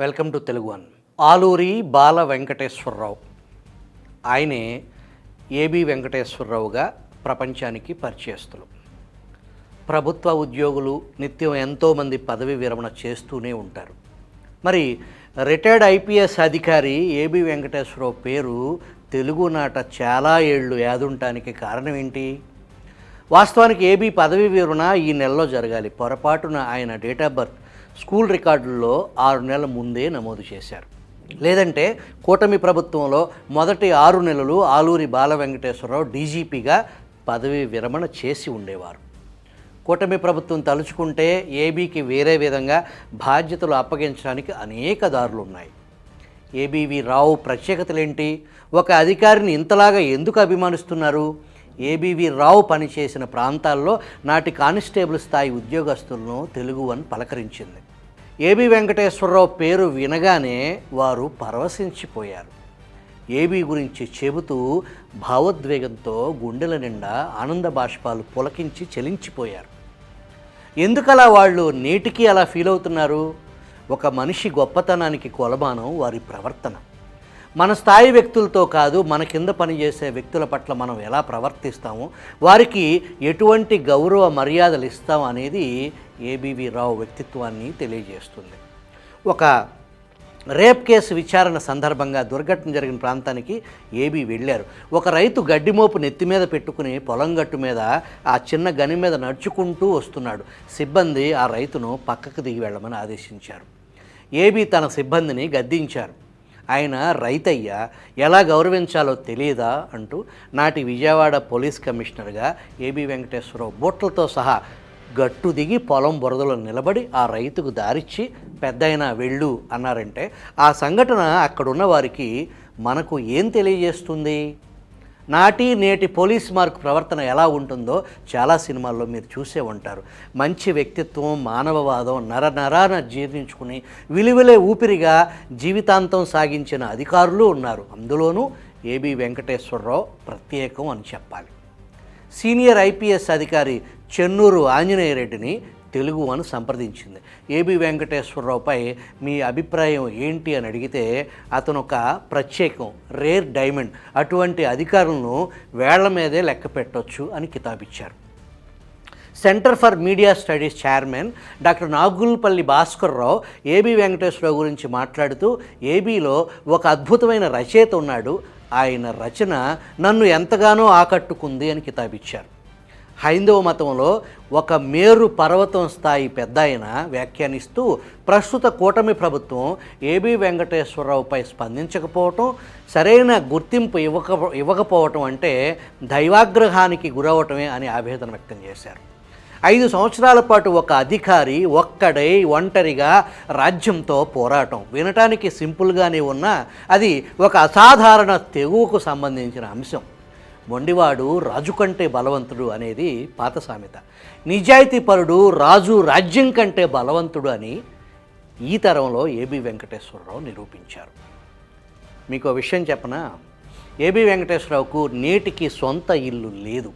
Welcome to Telugu one. Aluri Bala Venkateswara Rao, ఆయనే AB వెంకటేశ్వరరావుగా ప్రపంచానికి పరిచయస్తులు. ప్రభుత్వ ఉద్యోగులు నిత్యం ఎంతోమంది పదవి విరమణ చేస్తూనే ఉంటారు. మరి రిటైర్డ్ ఐపీఎస్ అధికారి ఏబి వెంకటేశ్వరరావు పేరు తెలుగునాట చాలా ఏళ్ళు యాదుంటానికి కారణం ఏంటి? వాస్తవానికి ఏబి పదవి విరమణ ఈ నెలలో జరగాలి. పొరపాటున ఆయన డేట్ ఆఫ్ బర్త్ స్కూల్ రికార్డుల్లో 6 నెలల ముందే నమోదు చేశారు. లేదంటే కూటమి ప్రభుత్వంలో మొదటి 6 నెలలు ఆలూరి బాల వెంకటేశ్వరరావు డీజీపీగా పదవి విరమణ చేసి ఉండేవారు. కూటమి ప్రభుత్వం తలుచుకుంటే ఏబీకి వేరే విధంగా బాధ్యతలు అప్పగించడానికి అనేక దారులు ఉన్నాయి. ఏబీవీ రావు ప్రత్యేకతలేంటి? ఒక అధికారిని ఇంతలాగా ఎందుకు అభిమానిస్తున్నారు? ఏబీవీ రావు పనిచేసిన ప్రాంతాల్లో నాటి కానిస్టేబుల్ స్థాయి ఉద్యోగస్తులను తెలుగు వన్ పలకరించింది. ఏబి వెంకటేశ్వరరావు పేరు వినగానే వారు పరవశించిపోయారు. ఏబీ గురించి చెబుతూ భావోద్వేగంతో గుండెల నిండా ఆనంద బాష్పాలు పులకించి చెలించిపోయారు. ఎందుకలా వాళ్ళు నేటికి అలా ఫీల్ అవుతున్నారు? ఒక మనిషి గొప్పతనానికి కొలమానం వారి ప్రవర్తన. మన స్థాయి వ్యక్తులతో కాదు, మన కింద పనిచేసే వ్యక్తుల పట్ల మనం ఎలా ప్రవర్తిస్తామో, వారికి ఎటువంటి గౌరవ మర్యాదలు ఇస్తాం అనేది ఏబీవీ రావు వ్యక్తిత్వాన్ని తెలియజేస్తుంది. ఒక రేప్ కేసు విచారణ సందర్భంగా దుర్ఘటన జరిగిన ప్రాంతానికి ఏబీ వెళ్ళారు. ఒక రైతు గడ్డిమోపు నెత్తి మీద పెట్టుకుని పొలం గట్టు మీద ఆ చిన్న గని మీద నడుచుకుంటూ వస్తున్నాడు. సిబ్బంది ఆ రైతును పక్కకు దిగి వెళ్ళమని ఆదేశించారు. ఏబీ తన సిబ్బందిని గద్దించారు. ఆయన రైతయ్య, ఎలా గౌరవించాలో తెలియదా అంటూ నాటి విజయవాడ పోలీస్ కమిషనర్గా ఏబి వెంకటేశ్వరరావు బూట్లతో సహా గట్టు దిగి పొలం బురదలో నిలబడి ఆ రైతుకు దారిచ్చి పెద్దయినా వెళ్ళు అన్నారంటే ఆ సంఘటన అక్కడున్న వారికి మనకు ఏం తెలియజేస్తుంది? నాటి నేటి పోలీస్ మార్క్ ప్రవర్తన ఎలా ఉంటుందో చాలా సినిమాల్లో మీరు చూసే ఉంటారు. మంచి వ్యక్తిత్వం, మానవవాదం నరనరాన జీర్ణించుకుని విలువలే ఊపిరిగా జీవితాంతం సాగించిన అధికారులు ఉన్నారు. అందులోనూ ఏబి వెంకటేశ్వరరావు ప్రత్యేకం అని చెప్పాలి. సీనియర్ ఐపీఎస్ అధికారి చెన్నూరు ఆంజనేయరెడ్డిని తెలుగు వన్ సంప్రదించింది. ఏబి వెంకటేశ్వరరావుపై మీ అభిప్రాయం ఏంటి అని అడిగితే అతను ఒక ప్రత్యేకం, రేర్ డైమండ్, అటువంటి అధికారులను వేళ్ల మీదే లెక్క పెట్టొచ్చు అని కితాబిచ్చారు. Centre for media studies chairman doctor Nagulapalli Bhaskar Rao AB Venkateswara Rao గురించి మాట్లాడుతూ, ఏబీలో ఒక అద్భుతమైన రచయిత ఉన్నాడు, ఆయన రచన నన్ను ఎంతగానో ఆకట్టుకుంది అని కితాబిచ్చారు. హైందవ మతంలో ఒక మేరు పర్వతం స్థాయి పెద్ద ఆయన వ్యాఖ్యానిస్తూ, ప్రస్తుత కూటమి ప్రభుత్వం ఏబి వెంకటేశ్వరరావుపై స్పందించకపోవటం, సరైన గుర్తింపు ఇవ్వకపోవటం అంటే దైవాగ్రహానికి గురవటమే అని ఆవేదన వ్యక్తం చేశారు. 5 సంవత్సరాల పాటు ఒక అధికారి ఒక్కడై ఒంటరిగా రాజ్యంతో పోరాటం వినటానికి సింపుల్గానే ఉన్నా అది ఒక అసాధారణ తెగువకు సంబంధించిన అంశం. మొండివాడు రాజు కంటే బలవంతుడు అనేది పాత సామెత. నిజాయితీపరుడు రాజు రాజ్యం కంటే బలవంతుడు అని ఈ తరంలో ఏబి వెంకటేశ్వరరావు నిరూపించారు. మీకు విషయం చెప్పనా? ఏబి వెంకటేశ్వరరావుకు నేటికి సొంత ఇల్లు లేదు.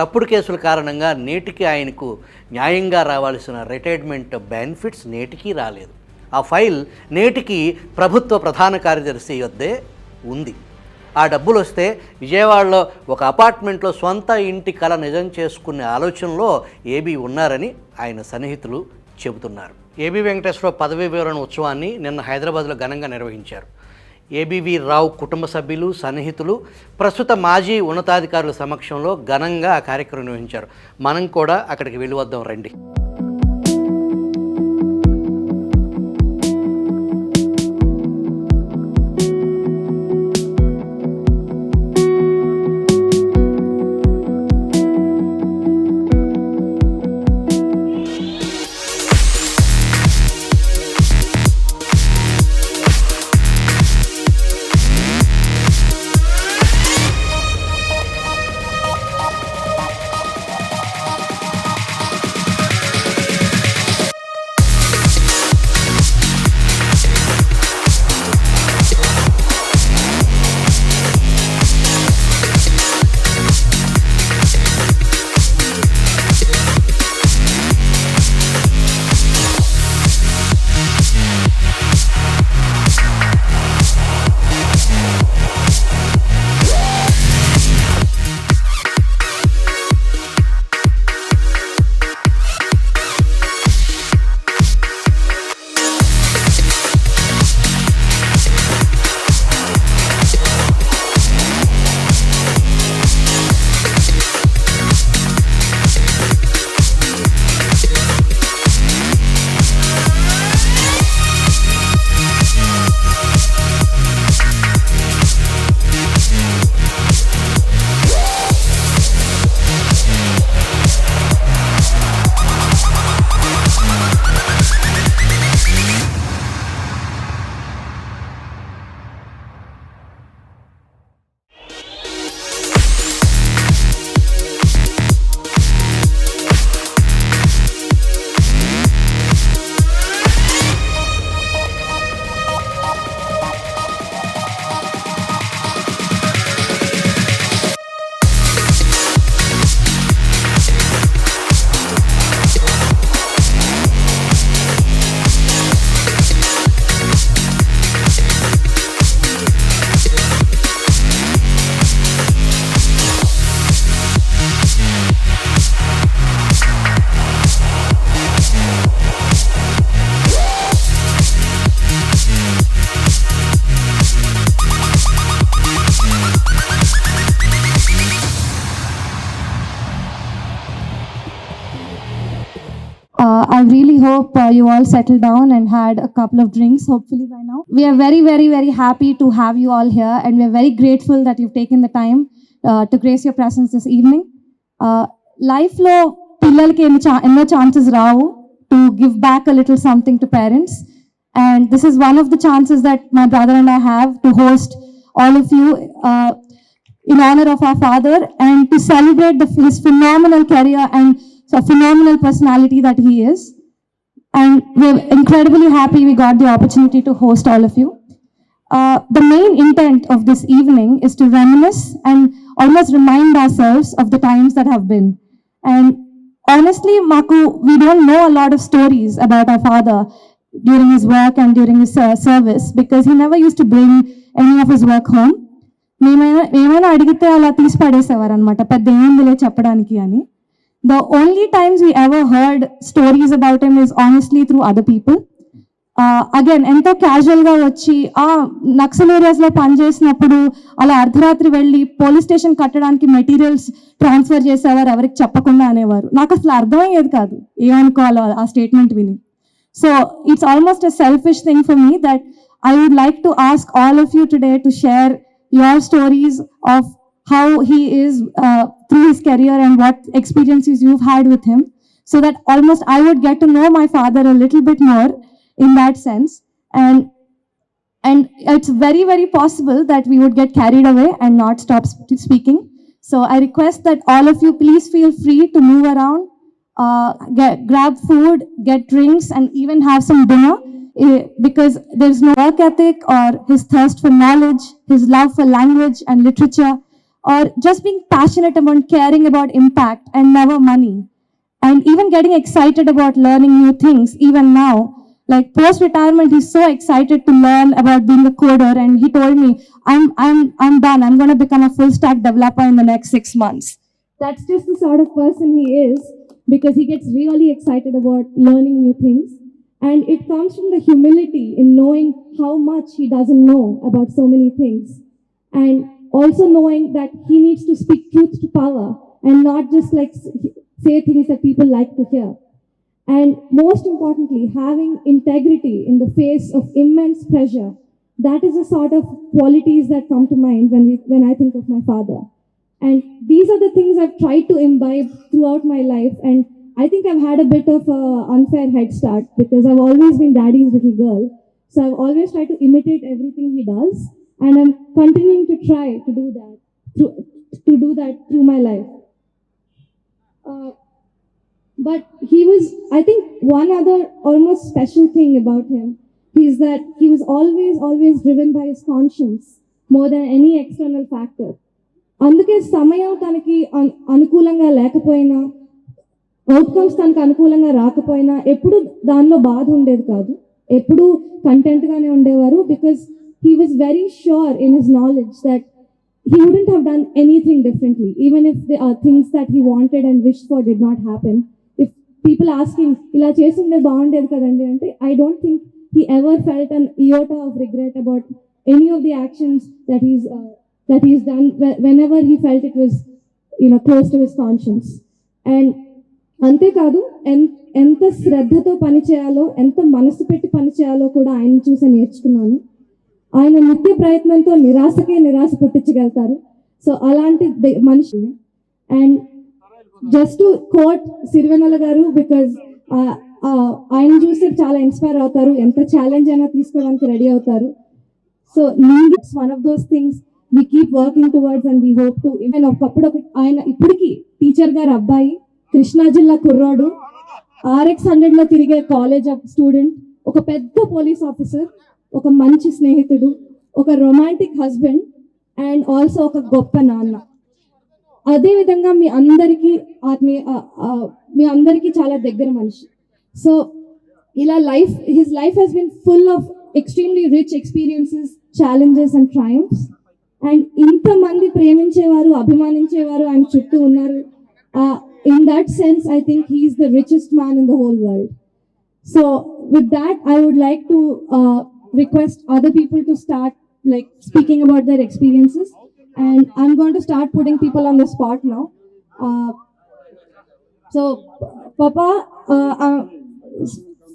తప్పుడు కేసుల కారణంగా నేటికి ఆయనకు న్యాయంగా రావాల్సిన రిటైర్మెంట్ బెనిఫిట్స్ నేటికి రాలేదు. ఆ ఫైల్ నేటికి ప్రభుత్వ ప్రధాన కార్యదర్శి వద్దే ఉంది. ఆ డబ్బులు వస్తే విజయవాడలో ఒక అపార్ట్మెంట్లో సొంత ఇంటి కల నిజం చేసుకునే ఆలోచనలో ఏబీ ఉన్నారని ఆయన సన్నిహితులు చెబుతున్నారు. ఏబి వెంకటేశ్వరరావు పదవీ విరమణ ఉత్సవాన్ని నిన్న హైదరాబాద్లో ఘనంగా నిర్వహించారు. ఏబీవీ రావు కుటుంబ సభ్యులు, సన్నిహితులు, ప్రస్తుత మాజీ ఉన్నతాధికారుల సమక్షంలో ఘనంగా ఆ కార్యక్రమం నిర్వహించారు. మనం కూడా అక్కడికి వెళ్ళి వద్దాం రండి. hope you all settled down and had a couple of drinks, hopefully by now. We are very, very, very happy to have you all here, and we are very grateful that you've taken the time to grace your presence this evening. Life lo పిల్లలకి ఎన్నో chances Rao to give back a little something to parents, and this is one of the chances that my brother and I have to host all of you in honor of our father and to celebrate his phenomenal career and so phenomenal personality that he is. And we're incredibly happy we got the opportunity to host all of you. The main intent of this evening is to reminisce and almost remind ourselves of the times that have been. And honestly, Maku, we don't know a lot of stories about our father during his work and during his service, because he never used to bring any of his work home. ఏమైనా అడిగితే అలా తీసి పడేసేవారు అనమాట, పెద్ద ఏముందిలే చెప్పడానికి అని. The only times we ever heard stories about him is honestly through other people. Again, ఎంతో క్యాజువల్గా వచ్చి నక్సల్ ఏరియాస్లో పనిచేసినప్పుడు అలా అర్ధరాత్రి వెళ్ళి పోలీస్ స్టేషన్ కట్టడానికి మెటీరియల్స్ ట్రాన్స్ఫర్ చేసేవారు, ఎవరికి చెప్పకుండా అనేవారు. నాకు అసలు అర్థమయ్యేది కాదు ఏమనుకోవాలో ఆ స్టేట్మెంట్ విని. So it's almost a selfish thing for me that I would like to ask all of you today to share your stories of how he is through his career and what experiences you've had with him, so that almost I would get to know my father a little bit more in that sense. And it's very, very possible that we would get carried away and not stop speaking. So I request that all of you please feel free to move around, grab food, get drinks, and even have some dinner. Because there's no work ethic or his thirst for knowledge, his love for language and literature, or just being passionate about caring about impact and never money, and even getting excited about learning new things. Even now, like post-retirement, he's so excited to learn about being a coder, and he told me, I'm done. I'm going to become a full-stack developer in the next 6 months. That's just the sort of person he is, because he gets really excited about learning new things. And it comes from the humility in knowing how much he doesn't know about so many things. And also knowing that he needs to speak truth to power and not just like say things that people like to hear. And most importantly, having integrity in the face of immense pressure. That is the sort of qualities that come to mind when I think of my father. And these are the things I've tried to imbibe throughout my life. And I think I've had a bit of an unfair head start because I've always been daddy's little girl. So I've always tried to imitate everything he does, and I'm continuing to try to do that through my life. But he was, I think, one other almost special thing about him is that he was always driven by his conscience more than any external factor. అందుకే సమయం తనకి అనుకూలంగా లేకపోయినా, outcomes తనకు అనుకూలంగా రాకపోయినా ఎప్పుడు దానిలో బాధ ఉండేది కాదు, ఎప్పుడు కంటెంట్గానే ఉండేవారు. Because he was very sure in his knowledge that he wouldn't have done anything differently, even if the things that he wanted and wish for did not happen. If people asking ఇలా చేస్తుండే బాగుండేది కదండి అంటే, I don't think he ever felt an iota of regret about any of the actions that he's done whenever he felt it was close to his conscience. And అంతేకాదు ఎంత శ్రద్ధతో పనిచేయాలో, ఎంత మనసు పెట్టి పనిచేయాలో కూడా ఆయన చూసి నేర్చుకున్నాను. ఆయన నిత్య ప్రయత్నంతో నిరాశ పుట్టించగలుగుతారు. సో అలాంటి మనిషి. And just to quote Sirivennela garu, because ఆయన చూసి చాలా ఇన్స్పైర్ అవుతారు, ఎంత ఛాలెంజ్ అయినా తీసుకోవడానికి రెడీ అవుతారు. So it's one of those things we keep working towards and we hope to. Even ఒకప్పుడు ఆయన ఇప్పటికీ టీచర్ గారు అబ్బాయి, కృష్ణా జిల్లా కుర్రాడు, RX100లో తిరిగే కాలేజ్ స్టూడెంట్, ఒక పెద్ద పోలీస్ ఆఫీసర్, ఒక మంచి స్నేహితుడు, ఒక రొమాంటిక్ హస్బెండ్, అండ్ ఆల్సో ఒక గొప్ప నాన్న. అదేవిధంగా మీ అందరికీ చాలా దగ్గర మనిషి. సో ఇలా his life he's been full of extremely rich experiences, challenges and triumphs. And ఇంతమంది ప్రేమించేవారు, అభిమానించేవారు ఆయన చుట్టూ ఉన్నారు. In that sense I think he is the richest man in the whole world. So with that I would like to request other people to start like speaking about their experiences, and I'm going to start putting people on the spot now. So Papa,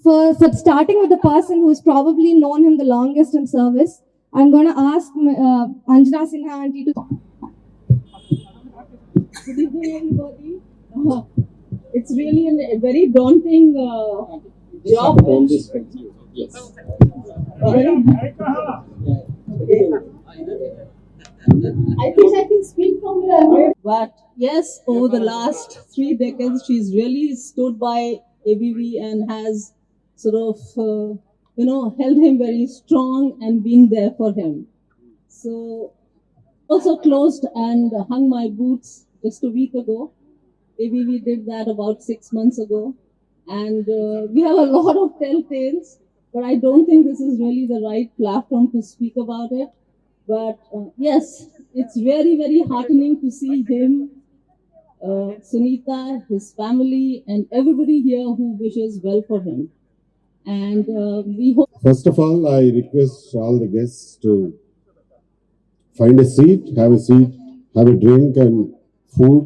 for starting with the person who's probably known him the longest in service, I'm going to ask Anjana Sinha auntie to. Good evening, everybody. It's really a very daunting job. Yes. I think I can speak from here. But yes, over the last 3 decades, she's really stood by ABV and has sort of, held him very strong and been there for him. So, also closed and hung my boots just a week ago. ABV did that about 6 months ago. And we have a lot of telltales, but I don't think this is really the right platform to speak about it. But yes, it's very, very heartening to see him, Sunita, his family, and everybody here who wishes well for him. And we hope. First of all, I request all the guests to find a seat, have a drink and food,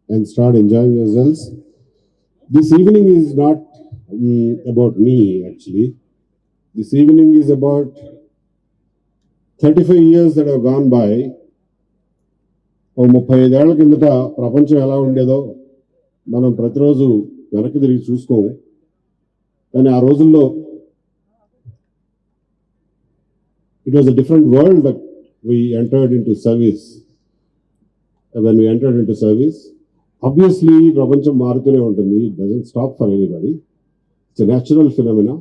and start enjoying yourselves. This evening is not about me, actually. This evening is about 35 years that have gone by. ఓ 35 ఏళ్ల కిందట ప్రపంచం ఎలా ఉండేదో మనం ప్రతిరోజు వెనక్కి తిరిగి చూసుకోము. కానీ ఆ రోజుల్లో it was a different world that we entered into service. When we entered into service, obviously ప్రపంచం మారుతూనే ఉంటుంది. It doesn't stop for anybody. It's a natural phenomena.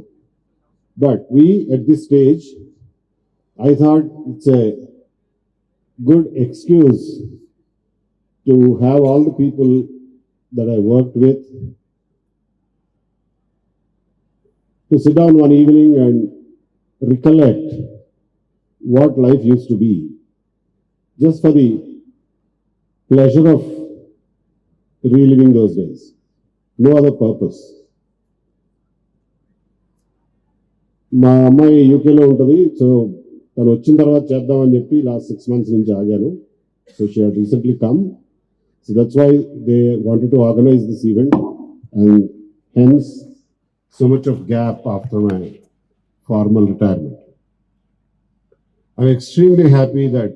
But we at this stage, I thought it's a good excuse to have all the people that I worked with to sit down one evening and recollect what life used to be, just for the pleasure of reliving those days. No other purpose. మా అమ్మాయి యూకేలో ఉంటుంది, so తను వచ్చిన తర్వాత చేద్దామని చెప్పి last 6 months నుంచి ఆగాను. So she had recently come, so that's why they wanted to organize this event, and hence so much of gap after my formal retirement. I'm extremely happy that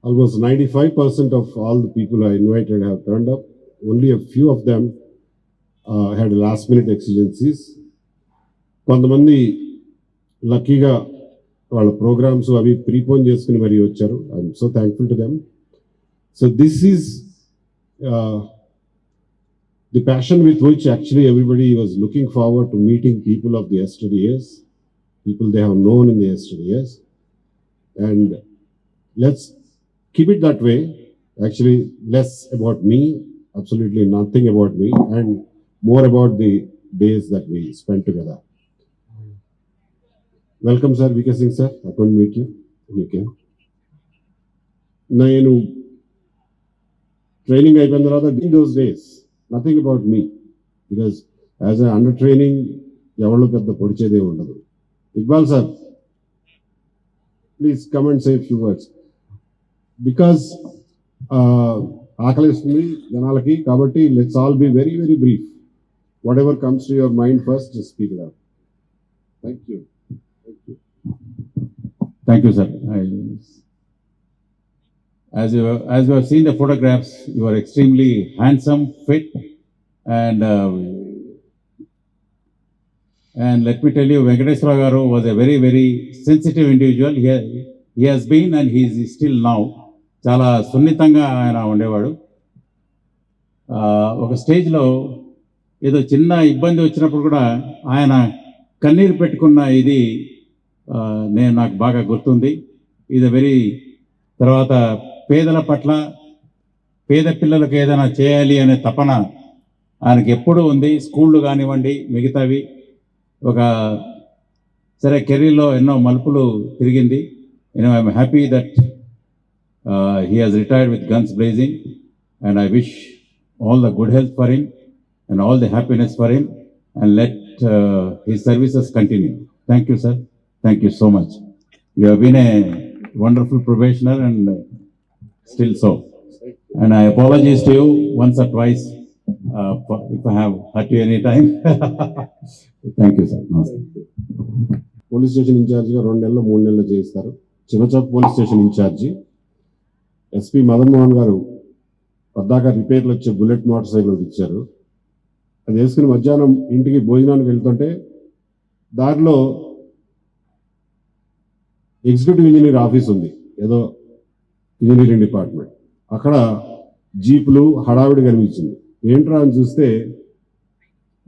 almost 95% of all the people I invited have turned up. Only a few of them had last minute exigencies. కొంతమంది లక్కీగా వాళ్ళ programmes అవి prepone చేసుకుని మరీ వచ్చారు. I'm so thankful to them. So this is the passion with which actually everybody was looking forward to meeting people of the yesterday years, people they have known in the yesterday years. And let's keep it that way. Actually, less about me, absolutely nothing about me, and more about the days that we spent together. Welcome, sir. VK Singh, sir. I couldn't meet you. You came. నేను training అయిపోయిన తర్వాత those days, nothing about me, because as a under training ఎవరు పెద్ద పొడిచేదే ఉండదు. Iqbal sir, please come and say a few words. Because ఆకలిస్తుంది జనాలకి, కాబట్టి let's all be very, very brief. Whatever comes to your mind first, just speak it out. Thank you. Thank you, sir. As you have seen the photographs, you are extremely handsome, fit, and let me tell you, Venkateswara Garu was a very, very sensitive individual. He has been and he is still now. చాలా సున్నితంగా ఆయన ఉండేవాడు. ఒక స్టేజ్లో ఏదో చిన్న ఇబ్బంది వచ్చినప్పుడు కూడా ఆయన కన్నీరు పెట్టుకున్న ఇది నాకు బాగా గుర్తుంది. ఇది వెరీ తర్వాత పేదల పట్ల, పేద పిల్లలకు ఏదైనా చేయాలి అనే తపన ఆయనకి ఎప్పుడూ ఉంది. స్కూళ్ళు కానివ్వండి, మిగతావి ఒక సరే కెరీర్లో ఎన్నో మలుపులు తిరిగింది. I'm happy that he has retired with guns blazing, and I wish all the good health for him and all the happiness for him, and let his services continue. Thank you, sir. Thank you so much. You have been a wonderful probationer and still so. And I apologize to you once or twice if I have hurt you any time. Thank you, sir. Namaste. Police station ఇన్ఛార్జిగా 2 నెలలు 3 నెలలు చేయిస్తారు. Chinnachowk police station ఇన్ఛార్జి SP Madan Mohan garu పద్దాక రిపేర్లు వచ్చే bullet motor cycle ఒకటి ఇచ్చారు. అది వేసుకుని మధ్యాహ్నం ఇంటికి భోజనానికి వెళ్తుంటే దారిలో ఎగ్జిక్యూటివ్ ఇంజనీర్ ఆఫీస్ ఉంది, ఏదో ఇంజనీరింగ్ డిపార్ట్మెంట్. అక్కడ జీపులు హడావిడి కనిపించింది. ఏంట్రా అని చూస్తే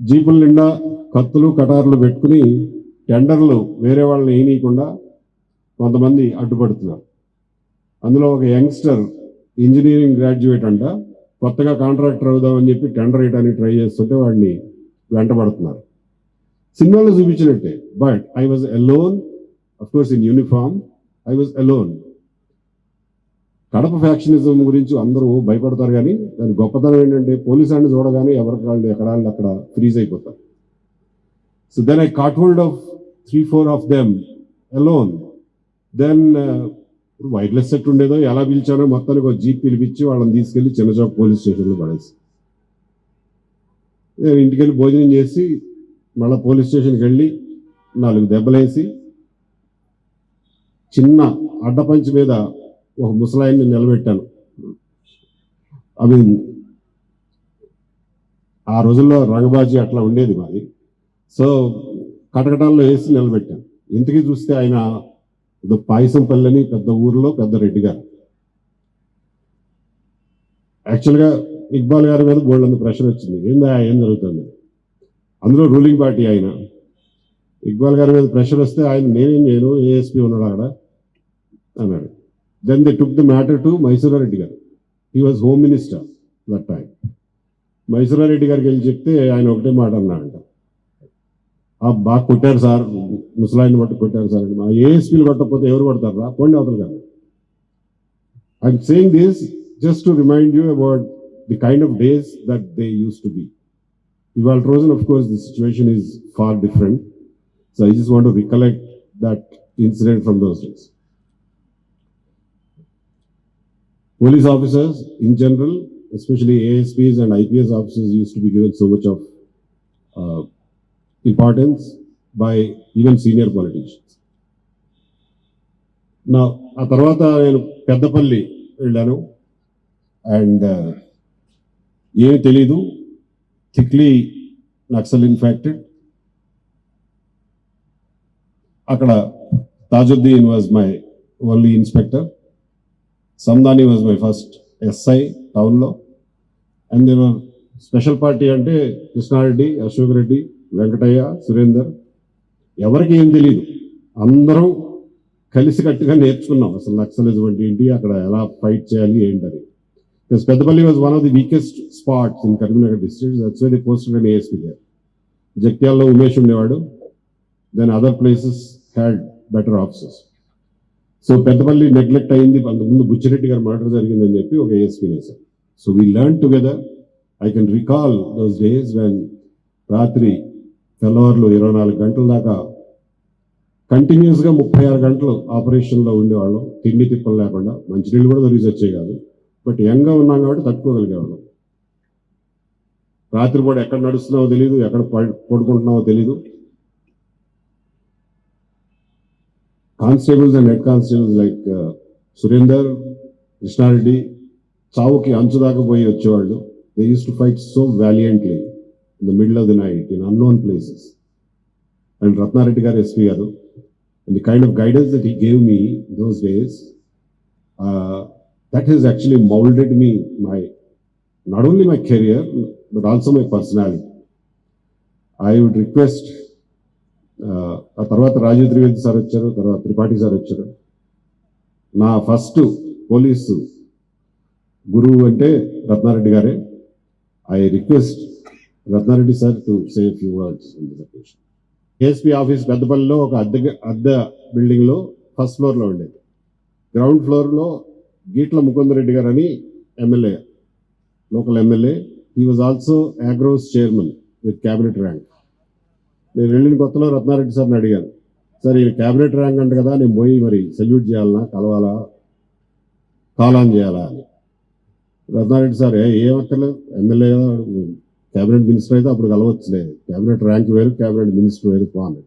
జీపుల నిండా కత్తులు కటార్లు పెట్టుకుని టెండర్లు వేరే వాళ్ళని వేయనీయకుండా కొంతమంది అడ్డుపడుతున్నారు. అందులో ఒక యంగ్స్టర్ ఇంజనీరింగ్ గ్రాడ్యుయేట్ అంట, కొత్తగా కాంట్రాక్టర్ అవుదామని చెప్పి టెండర్ వేయడానికి ట్రై చేస్తుంటే వాడిని వెంటబడుతున్నారు. సినిమాలో చూపించినట్టే. But I was alone, of course in uniform, I was alone. Kadapa factionism గురించి అందరూ భయపడతారు, కానీ దాని గొప్పతనం ఏంటంటే పోలీస్ అని చూడగానే ఎవరికి వాళ్ళు ఎక్కడాళ్ళు అక్కడ ఫ్రీజ్ అయిపోతారు. So then I caught hold of 3-4 of them alone. Then wireless set ఉండేదో ఎలా పిలిచానో మొత్తానికి ఒక జీప్ పిలిపించి వాళ్ళని తీసుకెళ్లి చిన్నచౌక్ పోలీస్ స్టేషన్లో పడేసి నేను ఇంటికి వెళ్ళి భోజనం చేసి మళ్ళీ పోలీస్ స్టేషన్కి వెళ్ళి 4 దెబ్బలేసి చిన్న అడ్డపంచి మీద ఒక ముసలాయిని నిలబెట్టాను. అవి ఆ రోజుల్లో రంగబాజీ అట్లా ఉండేది మాది. సో కటకటాల్లో వేసి నిలబెట్టాను. ఇంతకీ చూస్తే ఆయన ఏదో పాయసంపల్లి అని పెద్ద ఊరిలో పెద్ద రెడ్డి గారు. యాక్చువల్గా ఇక్బాల్ గారి మీద బోల్డ్ ప్రెషర్ వచ్చింది, ఏం జరుగుతుంది. అందులో రూలింగ్ పార్టీ ఆయన. ఇక్బాల్ గారి మీద ప్రెషర్ వస్తే ఆయన నేనేం చేయను, ఏఎస్పీ ఉన్నాడు అక్కడ అన్నాడు. Then they took the matter to Mysura Reddy గారు. He was home minister that time. Mysura Reddy గారికి వెళ్ళి చెప్తే ఆయన ఒకటే మాట అన్నాడంట, బాగా కొట్టారు సార్, ముసలాయిని బట్టి కొట్టారు సార్ అని. మా ఏఎస్పీలు కొట్టకపోతే ఎవరు కొడతారా, పోండి అవతలు కాదు. I'm saying this just to remind you about the kind of days that they use to be. ఇవాళ రోజున of course the situation is far different. So I just want to recollect that incident from those days. Police officers in general, especially ASPs and IPS officers, used to be given so much of importance by even senior politicians. Now, ఆ తర్వాత నేను పెద్దపల్లి వెళ్ళాను and ఏమీ తెలీదు, thickly naxal infected. అక్కడ Tajuddin was my only inspector. Samdani was my first SI టౌన్లో. And there were special party అంటే కృష్ణారెడ్డి, అశోక్ రెడ్డి, వెంకటయ్య, సురేందర్. ఎవరికి ఏం తెలియదు, అందరం కలిసికట్టుగా నేర్చుకున్నాం అసలు నక్సలిజం అంటే ఏంటి, అక్కడ ఎలా ఫైట్ చేయాలి ఏంటని. Because Peddapalli was one of the weakest spots in Karimnagar district. That's why they posted an ASP there. జగిత్యాలలో ఉమేష్ ఉండేవాడు. Then other places had better officers. So Peddapalli neglect అయింది. అంతకుముందు బుచ్చిరెడ్డి గారు మర్డర్ జరిగిందని చెప్పి ఒక ఏఎస్పీని వేశారు. So we learn together. I can recall those days when రాత్రి తెల్లవారులు 24 గంటల దాకా కంటిన్యూస్గా 36 గంటలు ఆపరేషన్లో ఉండేవాళ్ళం, తిండి తిప్పలు లేకుండా. మంచినీళ్ళు కూడా దొరికి వచ్చేవి కాదు. బట్ యంగ్గా ఉన్నాం కాబట్టి తట్టుకోగలిగేవాళ్ళం. రాత్రిపూట ఎక్కడ నడుస్తున్నావో తెలీదు, ఎక్కడ పడుకుంటున్నావో తెలీదు. Constables and head constables like Surender, Krishna Reddy చావుకి అంచు దాకా పోయి వచ్చేవాళ్ళు. They use to fight so valiantly in the middle of the night in unknown places. And Ratna Reddy గారు ఎస్పీ గారు, and the kind of guidance that he gave me those days, that is actually moulded me my not only my career but also my personality. I would request, ఆ తర్వాత Rajiv Trivedi sir వచ్చారు, తర్వాత Tripathi sir వచ్చారు. నా first police గురువు అంటే రత్నారెడ్డి గారే. I request Ratna Reddy sir to say few words in this occasion. ASP office పెద్దపల్లిలో ఒక అద్దె బిల్డింగ్లో ఫస్ట్ ఫ్లోర్లో ఉండేది. గ్రౌండ్ ఫ్లోర్లో గీట్ల ముకుందరెడ్డి గారు అని MLA, local MLA. He was also agros chairman with cabinet rank. నేను వెళ్ళిన కొత్తలో రత్నారెడ్డి సార్ని అడిగాను, సార్ ఈ క్యాబినెట్ ర్యాంక్ అంటే కదా, నేను పోయి మరి సెల్యూట్ చేయాలన్నా, కలవాలా, కాలాన్ చేయాలా అని. రత్నారెడ్డి సార్ ఏమక్కర్లేదు, ఎమ్మెల్యే క్యాబినెట్ మినిస్టర్ అయితే అప్పుడు కలవచ్చులే, క్యాబినెట్ ర్యాంక్ వేరు, క్యాబినెట్ మినిస్టర్ వేరు బాగున్నాయి.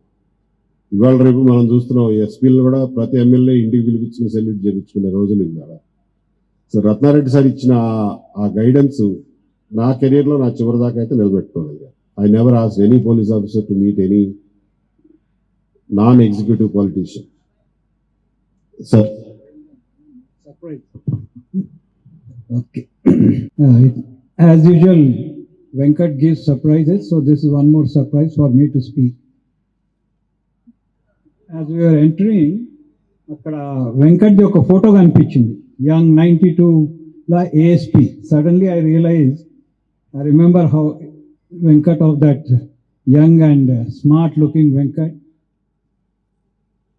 ఇవాళ రేపు మనం చూస్తున్నాం ఎస్పీలు కూడా ప్రతి ఎమ్మెల్యే ఇంటికి పిలిపించుకుని సెల్యూట్ చేయించుకునే రోజులు ఇవాళ. సో రత్నారెడ్డి సార్ ఇచ్చిన ఆ గైడెన్స్ నా కెరీర్లో నా చివరి దాకా అయితే నిలబెట్టుకోగలిగా. I never asked any police officer to meet any non executive politician. Sir Surprise. Okay. As usual, Venkat gives surprises, so this is one more surprise for me to speak. As we were entering, అక్కడ వెంకట్ ఒక photo కనిపించింది, young 92 law ASP. Suddenly I realized, I remember how Venkat of that young and smart looking Venkat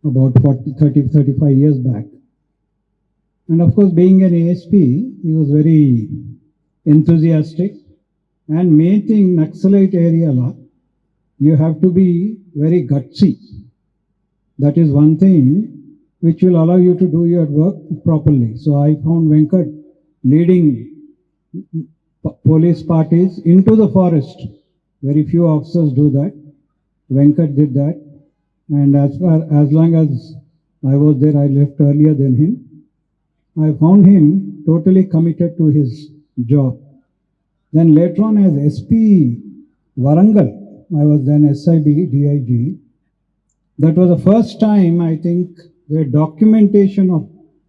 about 35 years back. And of course, being an ASP, he was very enthusiastic. And main thing, Naxalite area, you have to be very gutsy. That is one thing which will allow you to do your work properly. So I found Venkat leading police parties into the forest. Very few officers do that. Venkat did that. And as long as I was there, I left earlier than him. I found him totally committed to his job. Then later on as SP Warangal, I was then SIB DIG. That was the first time, I think, where documentation of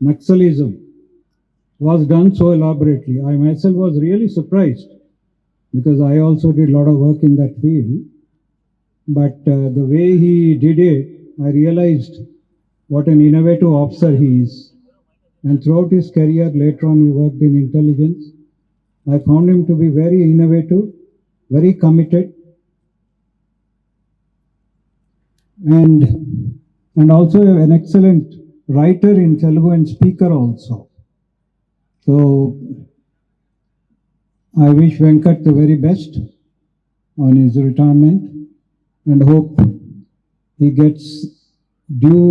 Naxalism was done so elaborately. I myself was really surprised because I also did a lot of work in that field. But the way he did it, I realized what an innovative officer he is. And throughout his career, later on, we worked in intelligence. I found him to be very innovative, very committed, and also an excellent writer in Telugu and speaker also. So I wish Venkat the very best on his retirement and hope he gets due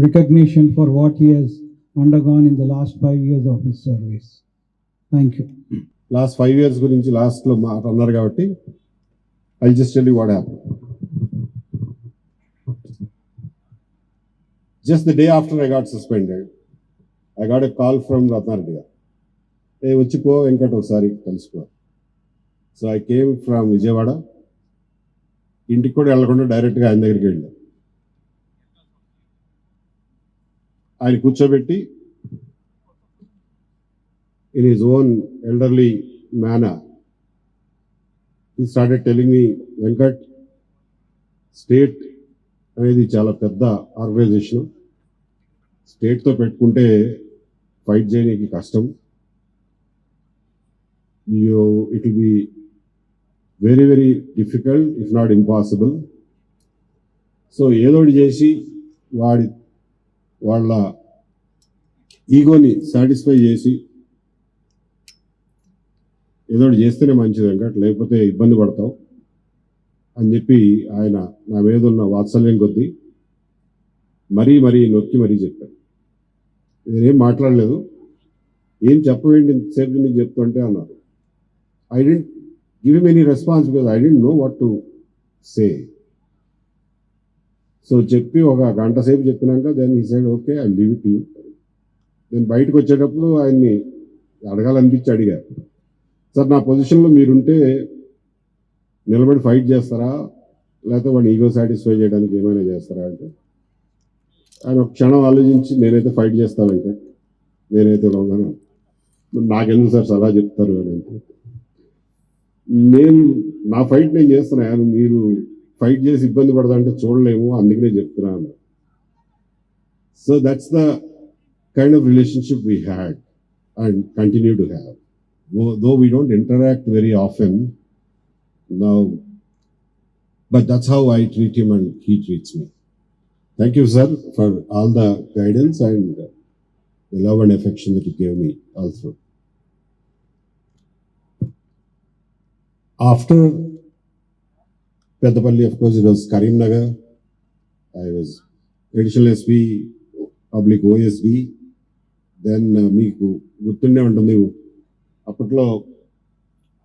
recognition for what he has undergone in the last 5 years of his service. Thank you. Last 5 years గురించి లాస్ట్లో మాట అన్నారు కాబట్టి I just tell you what happen. Just the day after I got suspended, I got a call from Ratna Reddy గారు, వచ్చిపో వెంకట్ ఒకసారి కలుసుకో. So I came from Vijayawada, ఇంటికి కూడా వెళ్ళకుండా డైరెక్ట్గా ఆయన దగ్గరికి వెళ్ళాను. ఆయన కూర్చోబెట్టి in his own elderly manner, he started telling me, Venkat, state అనేది చాలా పెద్ద ఆర్గనైజేషన్, స్టేట్తో పెట్టుకుంటే ఫైట్ చేయడానికి కష్టం, it will be very very difficult if not impossible. So ఏదోటి చేసి వాళ్ళ ఈగోని సాటిస్ఫై చేసి ఏదో చేస్తేనే మంచిది వెంకట్, లేకపోతే ఇబ్బంది పడతావు అని చెప్పి ఆయన నా మీద ఉన్న వాత్సల్యం కొద్దీ మరీ నొక్కి మరీ చెప్పాను. నేనేం మాట్లాడలేదు, ఏం చెప్పవేంటి ఇంతసేపు నీకు చెప్తుంటే అన్నారు. I didn't give him any response because I didn't know what to say. So చెప్పి ఒక గంట సేపు చెప్పినాక then he said okay I leave it you. నేను బయటకు వచ్చేటప్పుడు ఆయన్ని అడగాలనిపించి అడిగారు, సార్ నా పొజిషన్లో మీరుంటే నిలబడి ఫైట్ చేస్తారా, లేకపోతే వాడిని ఈగో సాటిస్ఫై చేయడానికి ఏమైనా చేస్తారా అంటే ఆయన ఒక క్షణం ఆలోచించి నేనైతే ఫైట్ చేస్తాను ఇంకా, నేనైతే ఉన్నాను, నాకెందుకు సార్ సలహా చెప్తారు అని అంటే, నేను నా ఫైట్ నేను చేస్తున్నాను, మీరు ఫైట్ చేసి ఇబ్బంది పడదా అంటే చూడలేము, అందుకనే చెప్తున్నాను. So that's the kind of relationship we had and continue to have. Though we don't interact very often now, but that's how I treat him and he treats me. Thank you, sir, for all the guidance and the love and affection that you gave me also. After Peddapalli, of course, it was Karimnagar. I was additional SP, public OSD. Then meeku gurtunde untundi అప్పట్లో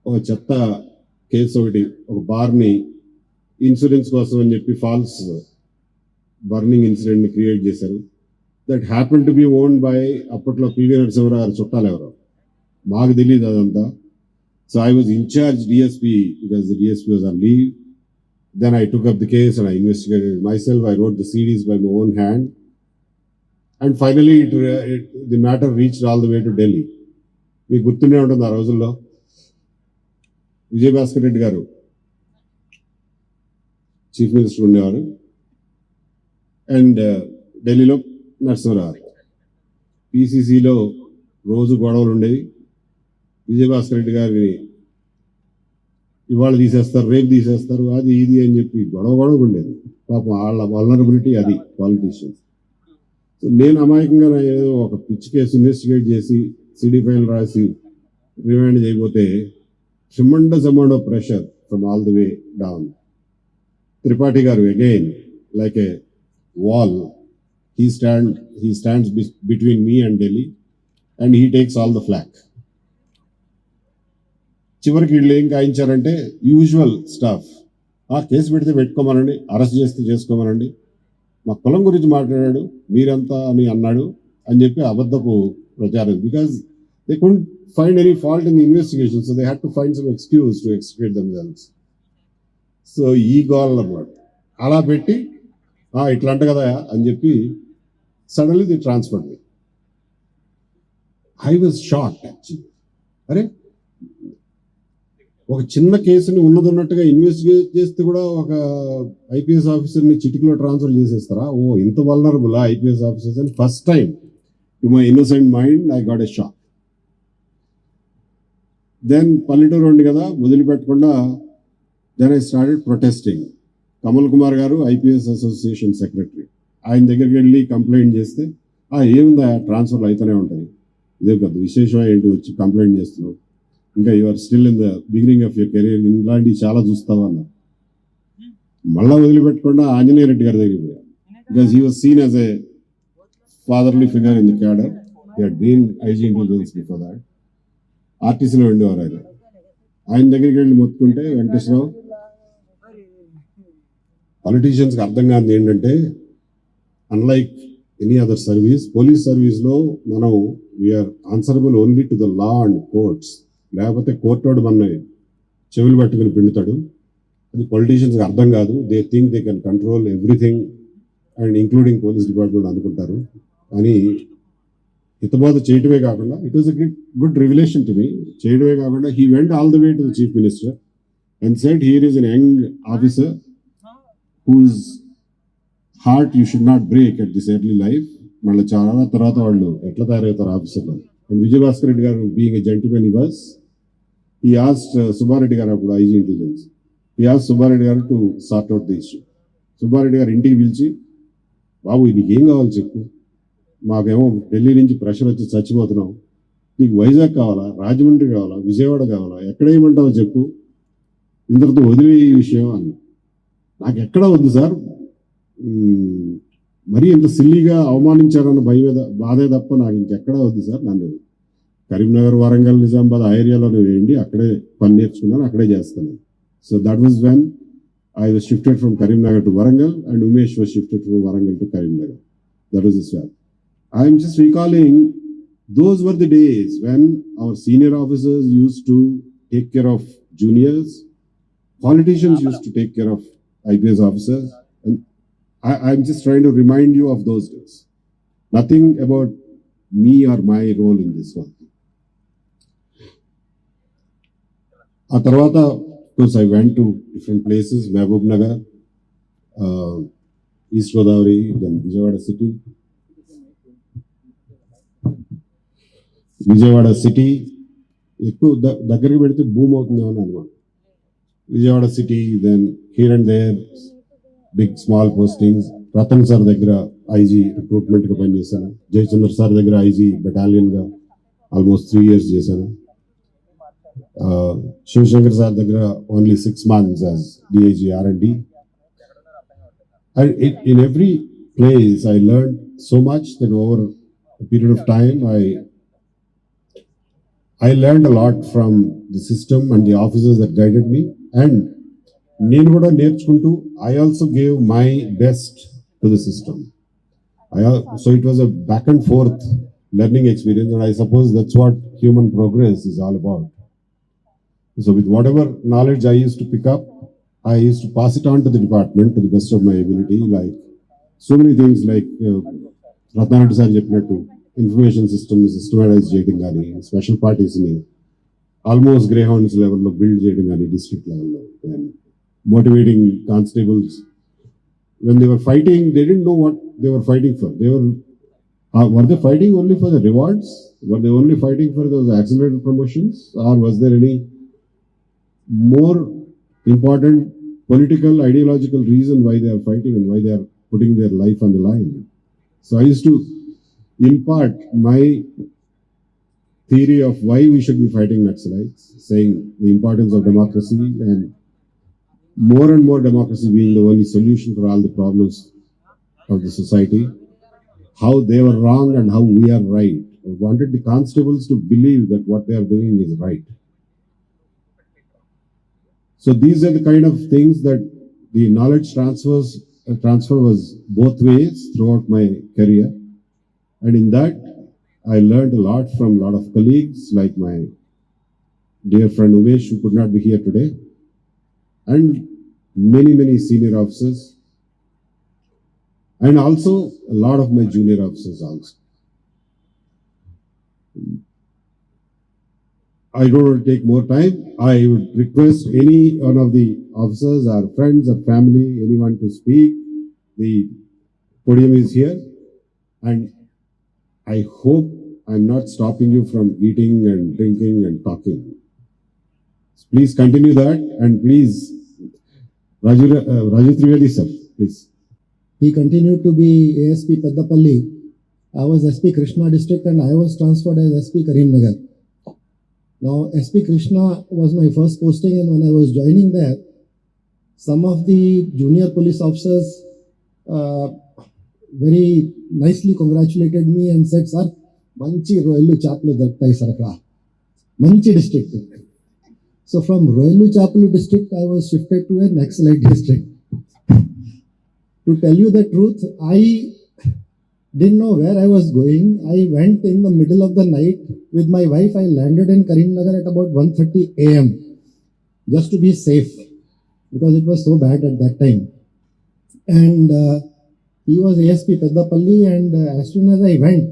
ఒక చెత్త case ఒకటి, ఒక బార్ని insurance కోసం అని చెప్పి false burning ఇన్సిడెంట్ని create చేశారు. That happen to be owned by అప్పట్లో పివి నరసింహరావు గారు చుట్టాలు ఎవరో, మాకు తెలియదు అదంతా. So I was in-charge DSP because the DSP was on leave. Then I took up the case and I investigated it myself. I wrote the CDs by my own hand. And finally, the matter reached all the way to Delhi. మీకు గుర్తుండే ఉంటుంది ఆ రోజుల్లో విజయభాస్కర్ రెడ్డి గారు chief minister ఉండేవారు, and ఢిల్లీలో నరసింహరావు. పిసిసిలో రోజు గొడవలు ఉండేవి. విజయభాస్కర్ రెడ్డి గారిని ఇవాళ తీసేస్తారు, రేపు తీసేస్తారు, అది ఇది అని చెప్పి గొడవ ఉండేది. పాపం వాళ్ళ వల్నరబిలిటీ అది పాలిటీషియన్స్. సో నేను అమాయకంగా ఏదో ఒక పిచ్చి కేసు ఇన్వెస్టిగేట్ చేసి సిడి ఫైల్ రాసి రిమాండ్ చేయకపోతే tremendous amount of pressure from all the way down. Tripathi గారు again like a wall, he stands between me and Delhi and he takes all the flak. చివరికి వీళ్ళు ఏం కాయించారంటే యూజువల్ స్టాఫ్, ఆ case పెడితే పెట్టుకోమనండి, arrest చేస్తే చేసుకోమనండి, మా కులం గురించి మాట్లాడాడు మీరంతా అని అన్నాడు అని చెప్పి అబద్ధపు ప్రచారం. Because they couldn't find any fault in the investigation, so they had to find some excuse to execute themselves. So ఈ గోల్ అన్నమాట అలా పెట్టి ఇట్లా అంట కదా అని చెప్పి suddenly the transferred me. I was shocked actually. అరే, ఒక చిన్న కేసుని ఉన్నట్టుగా ఇన్వెస్టిగేట్ చేస్తే కూడా ఒక ఐపీఎస్ ఆఫీసర్ని చిటికలో ట్రాన్స్ఫర్ చేసేస్తారా? ఓ, ఇంత వల్నరబుల్ ఐపీఎస్ ఆఫీసర్స్ అని first time to my innocent mind I got a shock. Then పల్లెటూరు ఉంది కదా, వదిలిపెట్టకుండా then I started protesting. Kamal Kumar garu IPS association secretary, ఆయన దగ్గరికి వెళ్ళి కంప్లైంట్ చేస్తే ఏముందా ట్రాన్స్ఫర్లు అయితేనే ఉంటాయి, ఇదే పెద్ద విశేషం ఏంటి వచ్చి కంప్లైంట్ చేస్తున్నావు, ఇంకా you're still in the beginning of your career, ఇలాంటివి చాలా చూస్తావా అన్నారు. మళ్ళా వదిలిపెట్టకుండా ఆంజనేయ రెడ్డి గారి దగ్గరికి పోయారు. Because he was seen as a fatherly figure in the cadre. He had been IG intelligence before that. ఆర్టీసీలో ఉండేవారు ఆయన. ఆయన దగ్గరికి వెళ్ళి మొత్తుకుంటే వెంకటేశ్వరరావు, పాలిటీషియన్స్కి అర్థం కాదు ఏంటంటే, unlike any other service, police సర్వీస్లో మనం we're answerable only to the law and courts. లేకపోతే కోర్టోడు మన చెవులు పట్టుకుని పిండుతాడు. అది పొలిటీషియన్స్కి అర్థం కాదు. They think they can control everything and including police department అనుకుంటారు అని హితబోధ చేయటమే కాకుండా, it was a good revelation to me. చేయడమే కాకుండా he went all the way to the chief minister and said here is an young officer whose heart you should not break at this early life. మళ్ళీ చాలా తర్వాత వాళ్ళు ఎట్లా తయారవుతారు ఆఫీసర్లు. And Vijayabhaskar Reddy గారు being a gentleman, he asked Subba Reddy గారు, అప్పుడు IG intelligence, he asked Subba Reddy గారు to sort out the issue. Subba Reddy గారు ఇంటికి పిలిచి, బాబు నీకేం కావాలి చెప్పు, మాకేమో ఢిల్లీ నుంచి ప్రెషర్ వచ్చి చచ్చిపోతున్నాం, నీకు వైజాగ్ కావాలా, రాజమండ్రి కావాలా, విజయవాడ కావాలా, ఎక్కడేయమంటావో చెప్పు, ఇంతటితో వదిలే ఈ విషయం అని. నాకు ఎక్కడా వద్దు సార్, మరీ ఇంత సిల్లీగా అవమానించారన్న బాధే తప్ప నాకు ఇంకెక్కడా వద్దు సార్, నన్ను కరీంనగర్, వరంగల్, నిజామాబాద్ ఆ ఏరియాలోనే వేయండి, అక్కడే పని నేర్చుకున్నాను, అక్కడే చేస్తాను. So that was when I was shifted from Karimnagar to Warangal and Umesh was shifted from Warangal to Karimnagar. That was the swap. I'm just recalling those were the days when our senior officers used to take care of juniors, politicians used to take care of IPS officers, and I'm just trying to remind you of those days. Nothing about me or my role in this one. A tarvata, of course, I went to different places, Mehboob Nagar, East Godavari, then Vijayawada city. Vijayawada city ఎక్కువ దగ్గరికి పెడితే భూమి అవుతుందేమో అనుమానం. Vijayawada city, then here and there big small postings. Ratan sir దగ్గర IG రిక్రూట్మెంట్గా పనిచేశాను. Jayachandra sir దగ్గర ఐజీ బెటాలియన్గా ఆల్మోస్ట్ 3 years చేశాను. శివశంకర్ సార్ దగ్గర only 6 months as DIG R&D. In every place I learned so much that over a period of time I learned a lot from the system and the officers that guided me. And నేను కూడా నేర్చుకుంటూ I also gave my best to the system. So it was a back and forth learning experience, and I suppose that's what human progress is all about. So with whatever knowledge I used to pick up, I used to pass it on to the department to the best of my ability. Like so many things, like Ratnareddy sir చెప్పినట్టు information system systemise చేయడం కానీ, special పార్టీస్ని almost grey hounds లెవెల్లో build చేయడం కానీ, district లెవెల్లో, and motivating constables. When they were fighting, they didn't know what they were fighting for. Were they fighting only for the rewards? Were they only fighting for those accelerated promotions? Or was there any more important political, ideological reason why they are fighting and why they are putting their life on the line? So I used to impart my theory of why we should be fighting Naxalites, saying the importance of democracy and more democracy being the only solution for all the problems of the society, how they were wrong and how we are right. I wanted the constables to believe that what they are doing is right. So these are the kind of things that the knowledge transfer was both ways throughout my career. And in that, I learned a lot from a lot of colleagues, like my dear friend Umesh, who could not be here today, and many senior officers, and also a lot of my junior officers also. I don't want to take more time. I would request any one of the officers or friends or family, anyone to speak. The podium is here, and I hope I'm not stopping you from eating and drinking and talking. Please continue that, and please, Raju Trivedi sir, please. He continued to be ASP Peddapalli. I was SP Krishna district and I was transferred as SP Karimnagar. Now SP Krishna was my first posting, and when I was joining there, some of the junior police officers very nicely congratulated me and said, "Sir, manchi royallu chaplu dartai sarakra, manchi district." So from Royallu Chaplu district, I was shifted to a Naxalite district. To tell you the truth, I didn't know where I was going. I went in the middle of the night with my wife. I landed in Karimnagar at about 1:30 a.m. just to be safe, because it was so bad at that time. And he was ASP Peddapalli, and as soon as I went,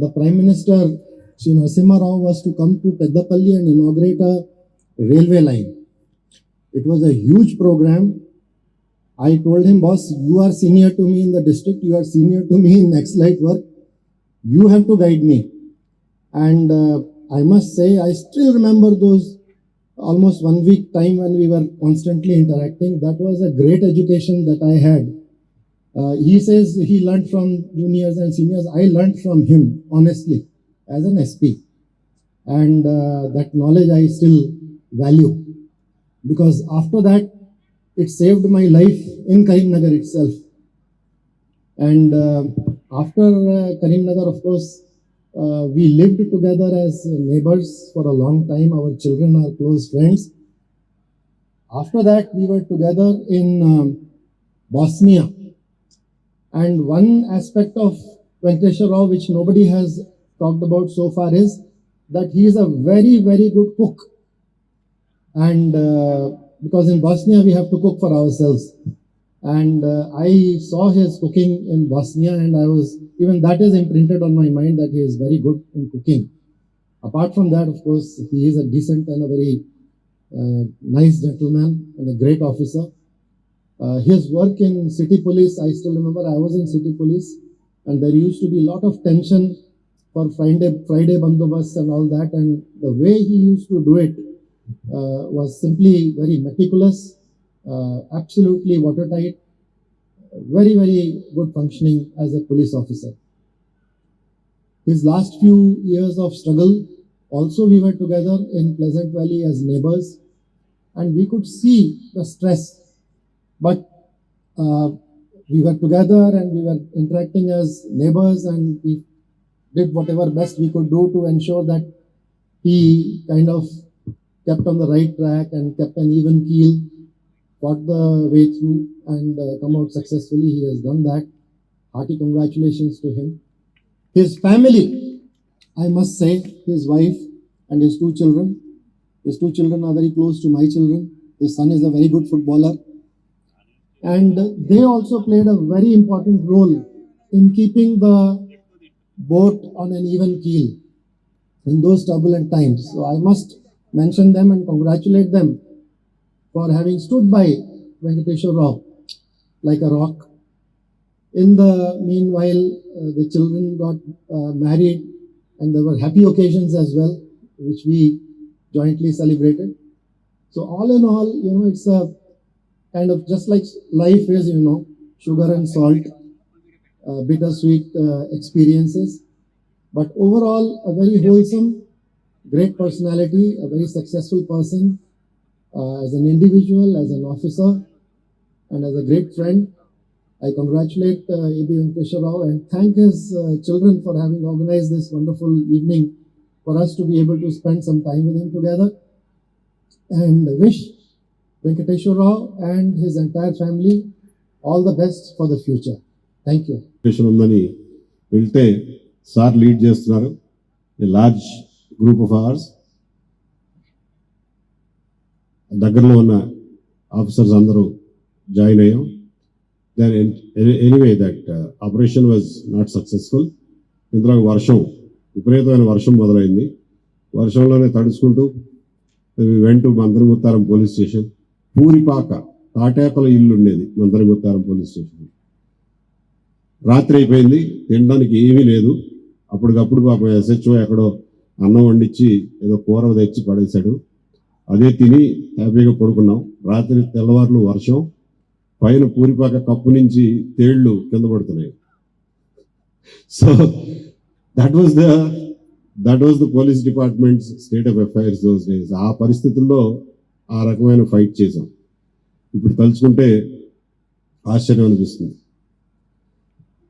the Prime Minister Shri Narasimha Rao was to come to Peddapalli and inaugurate a railway line. It was a huge program. I told him, "Boss, you are senior to me in the district, you are senior to me in Naxalite work, you have to guide me." And I must say, I still remember those almost 1 week time when we were constantly interacting. That was a great education that I had. He says he learned from juniors and seniors. I learned from him, honestly, as an SP. And that knowledge I still value, because after that, it saved my life in Karimnagar itself. And after Karimnagar, of course, we lived together as neighbors for a long time. Our children are close friends. After that, we were together in Bosnia. And one aspect of Venkateshwar Rao which nobody has talked about so far is that he is a very good cook. And because in Bosnia we have to cook for ourselves, and I saw his cooking in Bosnia, and even that is imprinted on my mind that he is very good in cooking. Apart from that, of course, he is a decent and a very nice gentleman and a great officer. His work in city police, I still remember I was in city police, and there used to be a lot of tension for Friday bandobast and all that, and the way he used to do it was simply very meticulous, absolutely watertight, very good functioning as a police officer. His last few years of struggle, also we were together in Pleasant Valley as neighbors, and we could see the stress, but we were together and we were interacting as neighbors, and we did whatever best we could do to ensure that he kind of kept on the right track and kept an even keel, fought the way through and come out successfully. He has done that. Hearty congratulations to him. His family, I must say, his wife and his two children. His two children are very close to my children. His son is a very good footballer. And they also played a very important role in keeping the boat on an even keel in those turbulent times. So I must mention them and congratulate them for having stood by Venkateshwar Rao like a rock. In the meanwhile, the children got married and there were happy occasions as well, which we jointly celebrated. So all in all, it's a kind of just like life is, sugar and salt, bittersweet experiences. But overall, a very wholesome, great personality, a very successful person as an individual, as an officer, and as a great friend. I congratulate A.B. Venkateshwar Rao and thank his children for having organized this wonderful evening for us to be able to spend some time with him together. And wish Venkateshwar Rao and his entire family all the best for the future. Thank you. ఉందని వెళ్తే sir lead చేస్తున్నారు. A large group of ours దగ్గరలో ఉన్న officers అందరూ join అయ్యాం. Then anyway that operation was not successful. ఇందులో విపరీతమైన వర్షం మొదలైంది. వర్షంలోనే తడుచుకుంటూ వెంట మంత్రిముత్తారం పోలీస్ స్టేషన్, పూరిపాక తాటేపల ఇల్లు ఉండేది మంత్రిముత్తారం పోలీస్ స్టేషన్. రాత్రి అయిపోయింది, తినడానికి ఏమీ లేదు. అప్పటికప్పుడు పాపం SHO ఎక్కడో అన్నం వండించి ఏదో కూర తెచ్చి పడేశాడు. అదే తిని హ్యాపీగా పడుకున్నాం. రాత్రి తెల్లవారులు వర్షం, పైన పూరిపాక కప్పు నుంచి తేళ్లు కింద పడుతున్నాయి. So that was the police departments state of affairs those days. ఆ పరిస్థితుల్లో ఆ రకమైన ఫైట్ చేసాం. ఇప్పుడు తలుచుకుంటే ఆశ్చర్యం అనిపిస్తుంది.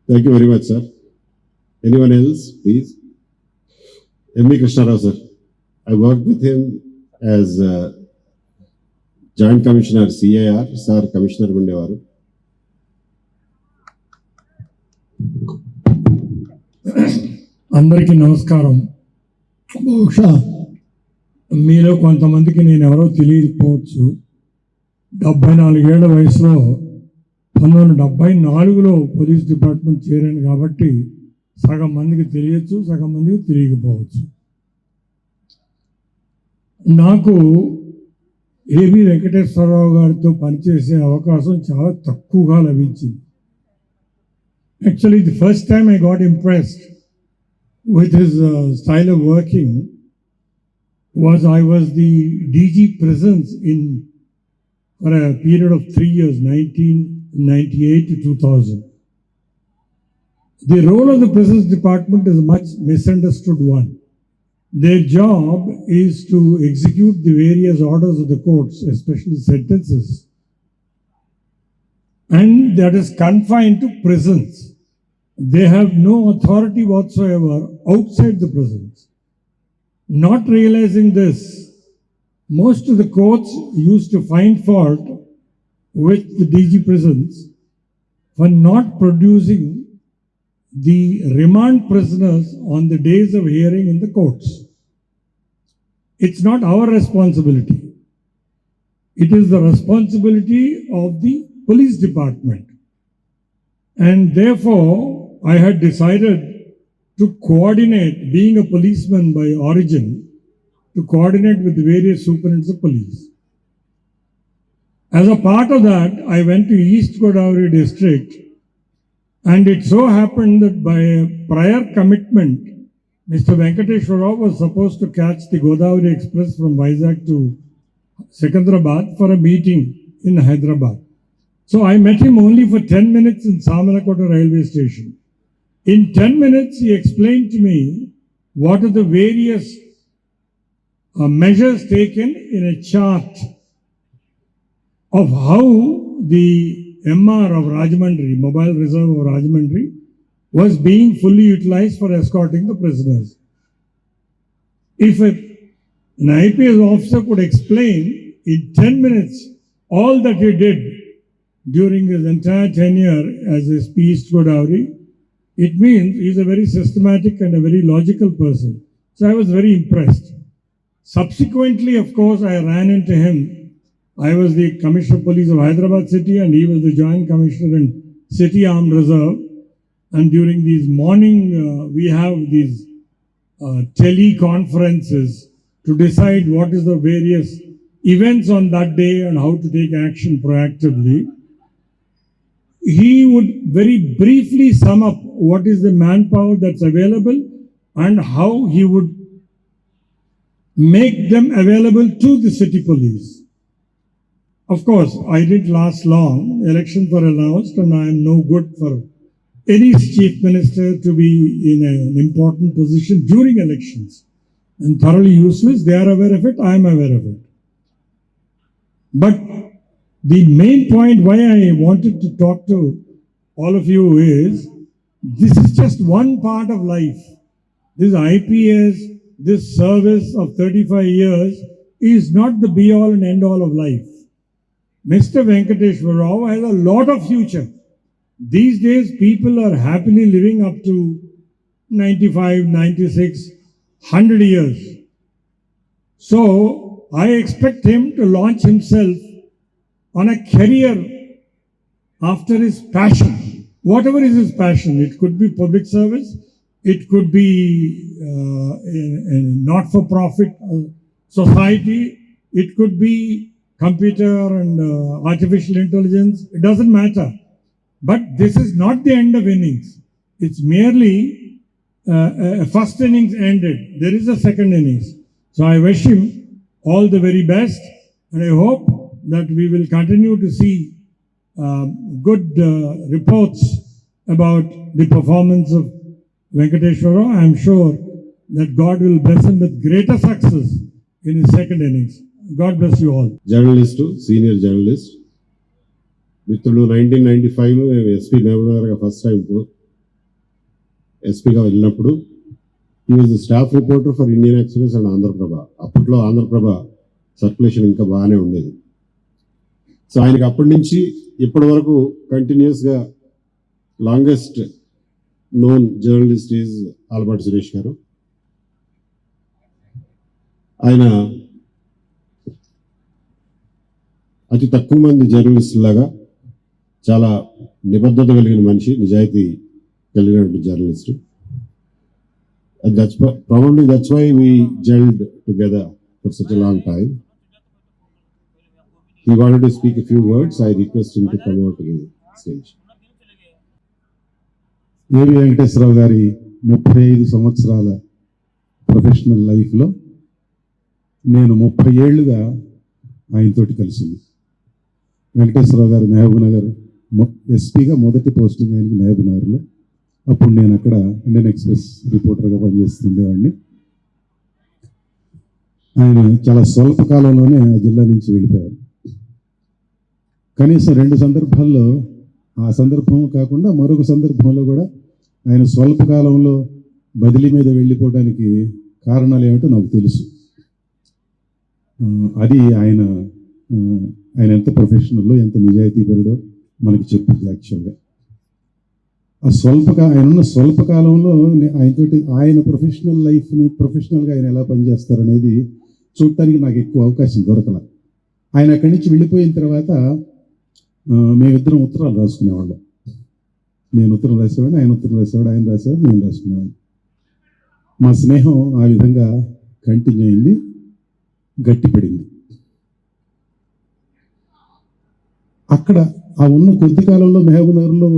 Thank you very much sir. Anyone else please? M.V. Krishnarao sir. I worked with him as Joint Commissioner CIR. Sir Commissioner ఉండేవారు. అందరికీ నమస్కారం. బహుశా మీలో కొంతమందికి నేను ఎవరో తెలియకపోవచ్చు. 74 ఏళ్ల వయసులో 1974లో పోలీస్ డిపార్ట్మెంట్ చేరాను కాబట్టి సగం మందికి తెలియచ్చు, సగం మందికి తెలియకపోవచ్చు. నాకు ఏబి వెంకటేశ్వరరావు గారితో పనిచేసే అవకాశం చాలా తక్కువగా లభించింది. Actually the first time I got impressed with his style of working was I was the DG Prisons for a period of 3 years, 1998 to 2000. The role of the Prisons Department is a much misunderstood one. Their job is to execute the various orders of the courts, especially sentences, and that is confined to prisons. They have no authority whatsoever outside the prisons. Not realizing this, most of the courts used to find fault with the DG prisons for not producing the remand prisoners on the days of hearing in the courts. It's not our responsibility. It is the responsibility of the police department. And therefore, I had decided to coordinate, being a policeman by origin, to coordinate with the various superintendents of police. As a part of that, I went to East Godavari district, and it so happened that by a prior commitment, Mr. Venkateshwar Rao was supposed to catch the Godavari Express from Vizag to Secunderabad for a meeting in Hyderabad. So I met him only for 10 minutes in Samanakota railway station. In 10 minutes, he explained to me what are the various measures taken in a chart of how the MR of Rajahmundry, Mobile Reserve of Rajahmundry, was being fully utilized for escorting the prisoners. If a An IPS officer could explain in 10 minutes all that he did during his entire tenure as a East Godavari. It means he's a very systematic and a very logical person. So I was very impressed. Subsequently, of course, I ran into him. I was the Commissioner of Police of Hyderabad City and he was the Joint Commissioner in City Armed Reserve. And during these morning, we have these teleconferences to decide what is the various events on that day and how to take action proactively. He would very briefly sum up what is the manpower that's available and how he would make them available to the city police. Of course, I didn't last long. Elections were announced and I am no good for any chief minister to be in an important position during elections. And thoroughly useless. They are aware of it. I am aware of it. But the main point why I wanted to talk to all of you is this is just one part of life. This IPS, this service of 35 years is not the be all and end all of life. Mr. Venkateshwar Rao has a lot of future. These days, people are happily living up to 95, 96, 100 years. So, I expect him to launch himself on a career after his passion. Whatever is his passion, it could be public service, it could be a not-for-profit society, it could be computer and artificial intelligence, it doesn't matter. But this is not the end of innings. It's merely a first innings ended. There is a second innings. So I wish him all the very best and I hope that we will continue to see good reports about the performance of Venkateshwar Rao. I am sure that God will bless him with greater success in his second innings. God bless you all. Journalist, senior journalist మిత్రుడు. 1995లో నేను SP మహబూబ్నగర్గా first time ఎస్పీగా వెళ్ళినప్పుడు ఈ was staff reporter for Indian Express and Andhraprabha. అప్పట్లో Andhraprabha circulation ఇంకా బాగానే ఉండేది. So ఆయనకి అప్పటి నుంచి ఇప్పటి వరకు కంటిన్యూస్గా longest known journalist is Alapati Suresh గారు. ఆయన అతి తక్కువ మంది జర్నలిస్టులాగా చాలా నిబద్ధత కలిగిన మనిషి, నిజాయితీ కలిగినటువంటి journalist. That's why we gelled together for such a long time. He wanted to speak a few words. I request him to come out to the stage. ఏవి వెంకటేశ్వరరావు గారి 35 సంవత్సరాల ప్రొఫెషనల్ లైఫ్లో నేను 30 ఏళ్లుగా ఆయనతోటి కలిసింది. వెంకటేశ్వరరావు గారు మహబూబ్నగర్ ఎస్పీగా మొదటి పోస్టింగ్ ఆయనకి మహబూబ్నగర్లో. అప్పుడు నేను అక్కడ ఇండియన్ ఎక్స్ప్రెస్ రిపోర్టర్గా పనిచేస్తుండేవాడిని. ఆయన చాలా స్వల్ప కాలంలోనే ఆ జిల్లా నుంచి వెళ్ళిపోయారు. కనీసం 2 సందర్భాల్లో, ఆ సందర్భం కాకుండా మరొక సందర్భంలో కూడా ఆయన స్వల్ప కాలంలో బదిలీ మీద వెళ్ళిపోవడానికి కారణాలు ఏమిటో నాకు తెలుసు. అది ఆయన ఎంత ప్రొఫెషనల్లో, ఎంత నిజాయితీపరుడో మనకి చెప్పింది. యాక్చువల్గా ఆయన ఉన్న స్వల్పకాలంలో ఆయనతోటి ఆయన ప్రొఫెషనల్ లైఫ్ని, ప్రొఫెషనల్గా ఆయన ఎలా పనిచేస్తారనేది చూడటానికి నాకు ఎక్కువ అవకాశం దొరకల. ఆయన అక్కడి నుంచి వెళ్ళిపోయిన తర్వాత మేమిద్దరం ఉత్తరాలు రాసుకునేవాళ్ళం. నేను ఉత్తరం రాసేవాడిని, ఆయన ఉత్తరం రాసేవాడు, ఆయన రాసేవాడు, నేను రాసుకునేవాడిని. మా స్నేహం ఆ విధంగా కంటిన్యూ అయింది, గట్టిపడింది. అక్కడ ఆ ఉన్న కొద్ది కాలంలో మహబూబ్నగర్లో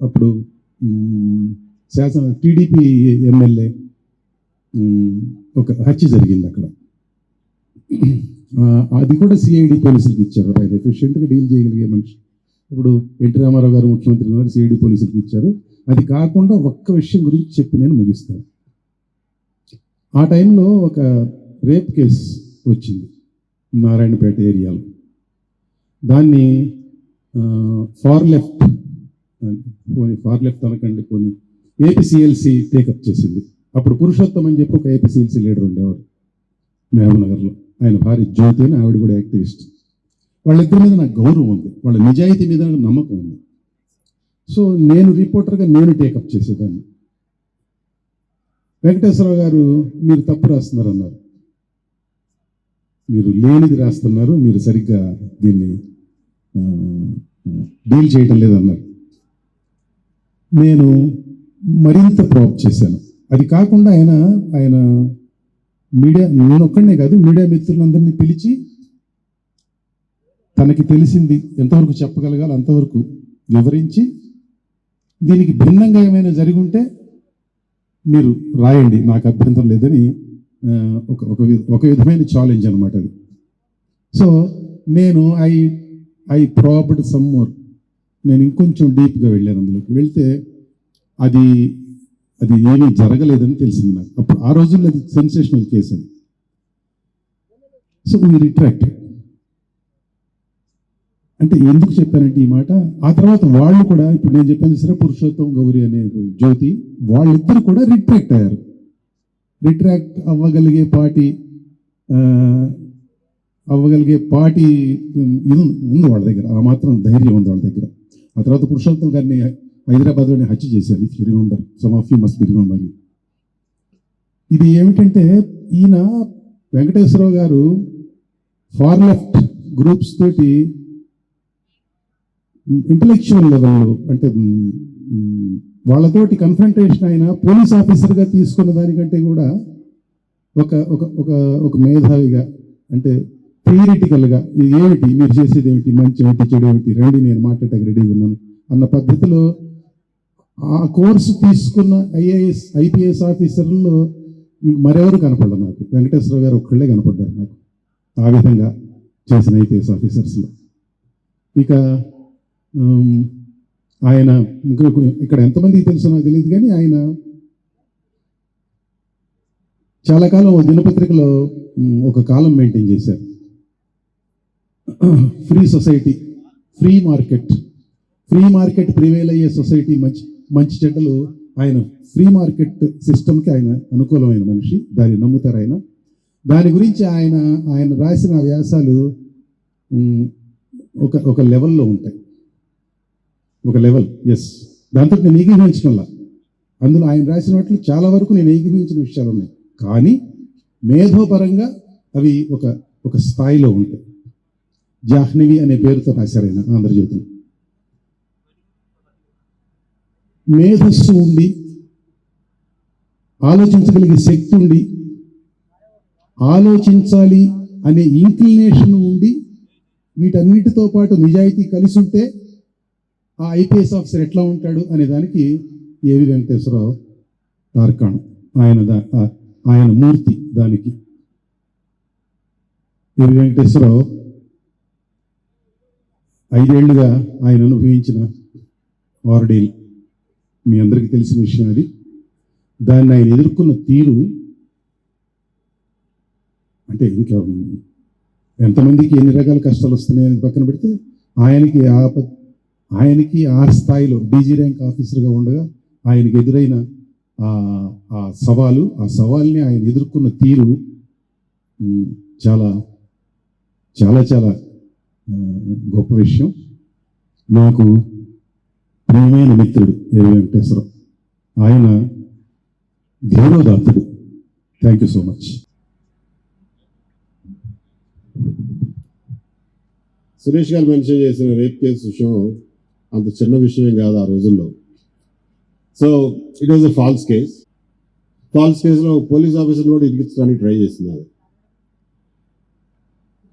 అప్పుడు టీడీపీ ఎమ్మెల్యే ఒక హత్య జరిగింది అక్కడ. అది కూడా సిఐడి పోలీసులకి ఇచ్చారు. ఆయన ఎఫిషియెంట్గా డీల్ చేయగలిగే మనిషి. ఇప్పుడు ఎన్టీ రామారావు గారు ముఖ్యమంత్రి ఉన్నారు, సిఐడి పోలీసులకి ఇచ్చారు. అది కాకుండా ఒక్క విషయం గురించి చెప్పి నేను ముగిస్తాను. ఆ టైంలో ఒక రేప్ కేసు వచ్చింది నారాయణపేట ఏరియాలో. దాన్ని ఫార్ లెఫ్ట్ అనకండి, పోనీ ఏపీసీఎల్సీ టేకప్ చేసింది. అప్పుడు పురుషోత్తం అని చెప్పి ఒక ఏపీసీఎల్సీ లీడర్ ఉండేవాడు. మహబూబ్నగర్లో. ఆయన భార్య జ్యోతి అని, ఆవిడ కూడా యాక్టివిస్ట్. వాళ్ళిద్దరి మీద నాకు గౌరవం ఉంది, వాళ్ళ నిజాయితీ మీద నాకు నమ్మకం ఉంది. సో నేను రిపోర్టర్గా నేను టేకప్ చేసేదాన్ని. వెంకటేశ్వరరావు గారు మీరు తప్పు రాస్తున్నారు అన్నారు. మీరు లేనిది రాస్తున్నారు, మీరు సరిగ్గా దీన్ని డీల్ చేయటం లేదన్నారు. నేను మరింత ప్రోప్ చేశాను. అది కాకుండా ఆయన మీడియా, నేను ఒక్కడనే కాదు, మీడియా మిత్రులందరినీ పిలిచి తనకి తెలిసింది ఎంతవరకు చెప్పగలగాలి అంతవరకు వివరించి, దీనికి భిన్నంగా ఏమైనా జరిగి ఉంటే మీరు రాయండి, నాకు అభ్యంతరం లేదని ఒక విధమైన ఛాలెంజ్ అనమాట అది. సో నేను ఐ ప్రాబ్డ్ సమ్ మోర్, నేను ఇంకొంచెం డీప్గా వెళ్ళాను. అందులోకి వెళ్తే అది ఏమీ జరగలేదని తెలిసింది నాకు. అప్పుడు ఆ రోజుల్లో అది సెన్సేషనల్ కేసు అని. So we retracted. అంటే ఎందుకు చెప్పానంటే ఈ మాట, ఆ తర్వాత వాళ్ళు కూడా, ఇప్పుడు నేను చెప్పాను సరే, పురుషోత్తం గౌరీ అనే జ్యోతి, వాళ్ళిద్దరు కూడా రిట్రాక్ట్ అయ్యారు. రిట్రాక్ట్ అవ్వగలిగే పార్టీ ఇది ఉంది వాళ్ళ దగ్గర, ఆ మాత్రం ధైర్యం ఉంది వాళ్ళ దగ్గర. ఆ తర్వాత పురుషోత్తం గారిని హైదరాబాద్లోనే హత్య చేశారు, if you remember, some of you must be remember. ఇది ఏమిటంటే, ఈయన వెంకటేశ్వరరావు గారు ఫార్ లెఫ్ట్ గ్రూప్స్ తోటి ఇంటలెక్చువల్ లెవెల్లో, అంటే వాళ్ళతోటి కన్ఫ్రంటేషన్ అయినా పోలీస్ ఆఫీసర్గా తీసుకున్న దానికంటే కూడా ఒక మేధావిగా, అంటే థియరిటికల్గా, ఇది ఏమిటి మీరు చేసేది ఏమిటి, మంచి ఏమిటి చెడు ఏమిటి, రండి నేను మాట్లాడటానికి రెడీగా ఉన్నాను అన్న పద్ధతిలో ఆ కోర్సు తీసుకున్న ఐపీఎస్ ఆఫీసర్లలో మరెవరు కనపడ్డారు నాకు. వెంకటేశ్వరరావు గారు ఒక్కళ్ళే కనపడ్డారు నాకు ఆ విధంగా చేసిన ఐపీఎస్ ఆఫీసర్స్లో. ఇక ఆయన ఇక్కడ ఎంతమందికి తెలుసు నాకు తెలియదు, కానీ ఆయన చాలా కాలం దినపత్రికలో ఒక కాలం మెయింటైన్ చేశారు. Free society, free market prevail అయ్యే సొసైటీ, మంచి చెడ్డలు, ఆయన ఫ్రీ మార్కెట్ సిస్టమ్కి ఆయన అనుకూలమైన మనిషి, దాన్ని నమ్ముతారు ఆయన. దాని గురించి ఆయన రాసిన వ్యాసాలు ఒక లెవెల్లో ఉంటాయి, ఒక లెవెల్. ఎస్, దాంతో నేను ఏకీభవించడంలా, అందులో ఆయన రాసిన వాటిలో చాలా వరకు నేను ఏకీభవించిన విషయాలు ఉన్నాయి, కానీ మేధోపరంగా అవి ఒక స్థాయిలో ఉంటాయి. జాహ్నవి అనే పేరుతో రాశారు ఆయన ఆంధ్రజ్యోతిని. మేధస్సు ఉండి, ఆలోచించగలిగే శక్తి ఉండి, ఆలోచించాలి అనే ఇంక్లినేషన్ ఉండి, వీటన్నిటితో పాటు నిజాయితీ కలిసి ఉంటే ఆ ఐపీఎస్ ఆఫీసర్ ఎట్లా ఉంటాడు అనే దానికి ఏవి వెంకటేశ్వరరావు తార్కాణం, ఆయన మూర్తి. దానికి ఏవి వెంకటేశ్వరరావు 5 ఏళ్లుగా ఆయన అనుభవించిన ఆర్డేల్ మీ అందరికీ తెలిసిన విషయం. అది దాన్ని ఆయన ఎదుర్కొన్న తీరు, అంటే ఇంకా ఎంతమందికి ఎన్ని రకాల కష్టాలు వస్తున్నాయని పక్కన పెడితే, ఆయనకి ఆ స్థాయిలో డీజీ ర్యాంక్ ఆఫీసర్గా ఉండగా ఆయనకి ఎదురైన ఆ సవాల్ని ఆయన ఎదుర్కొన్న తీరు చాలా చాలా చాలా గొప్ప విషయం. నాకు ప్రియమైన మిత్రుడు ఏ వెంకటేశ్వరరావు, ఆయన ధీరోదాత్తుడు. Thank you so much. Suresh గారు మెన్షన్ చేసిన రేప్ కేసు విషయం అంత చిన్న విషయం కాదు ఆ రోజుల్లో. So it was a false కేసులో పోలీస్ ఆఫీసర్ కూడా ఇరిగించడానికి ట్రై చేస్తున్నారు.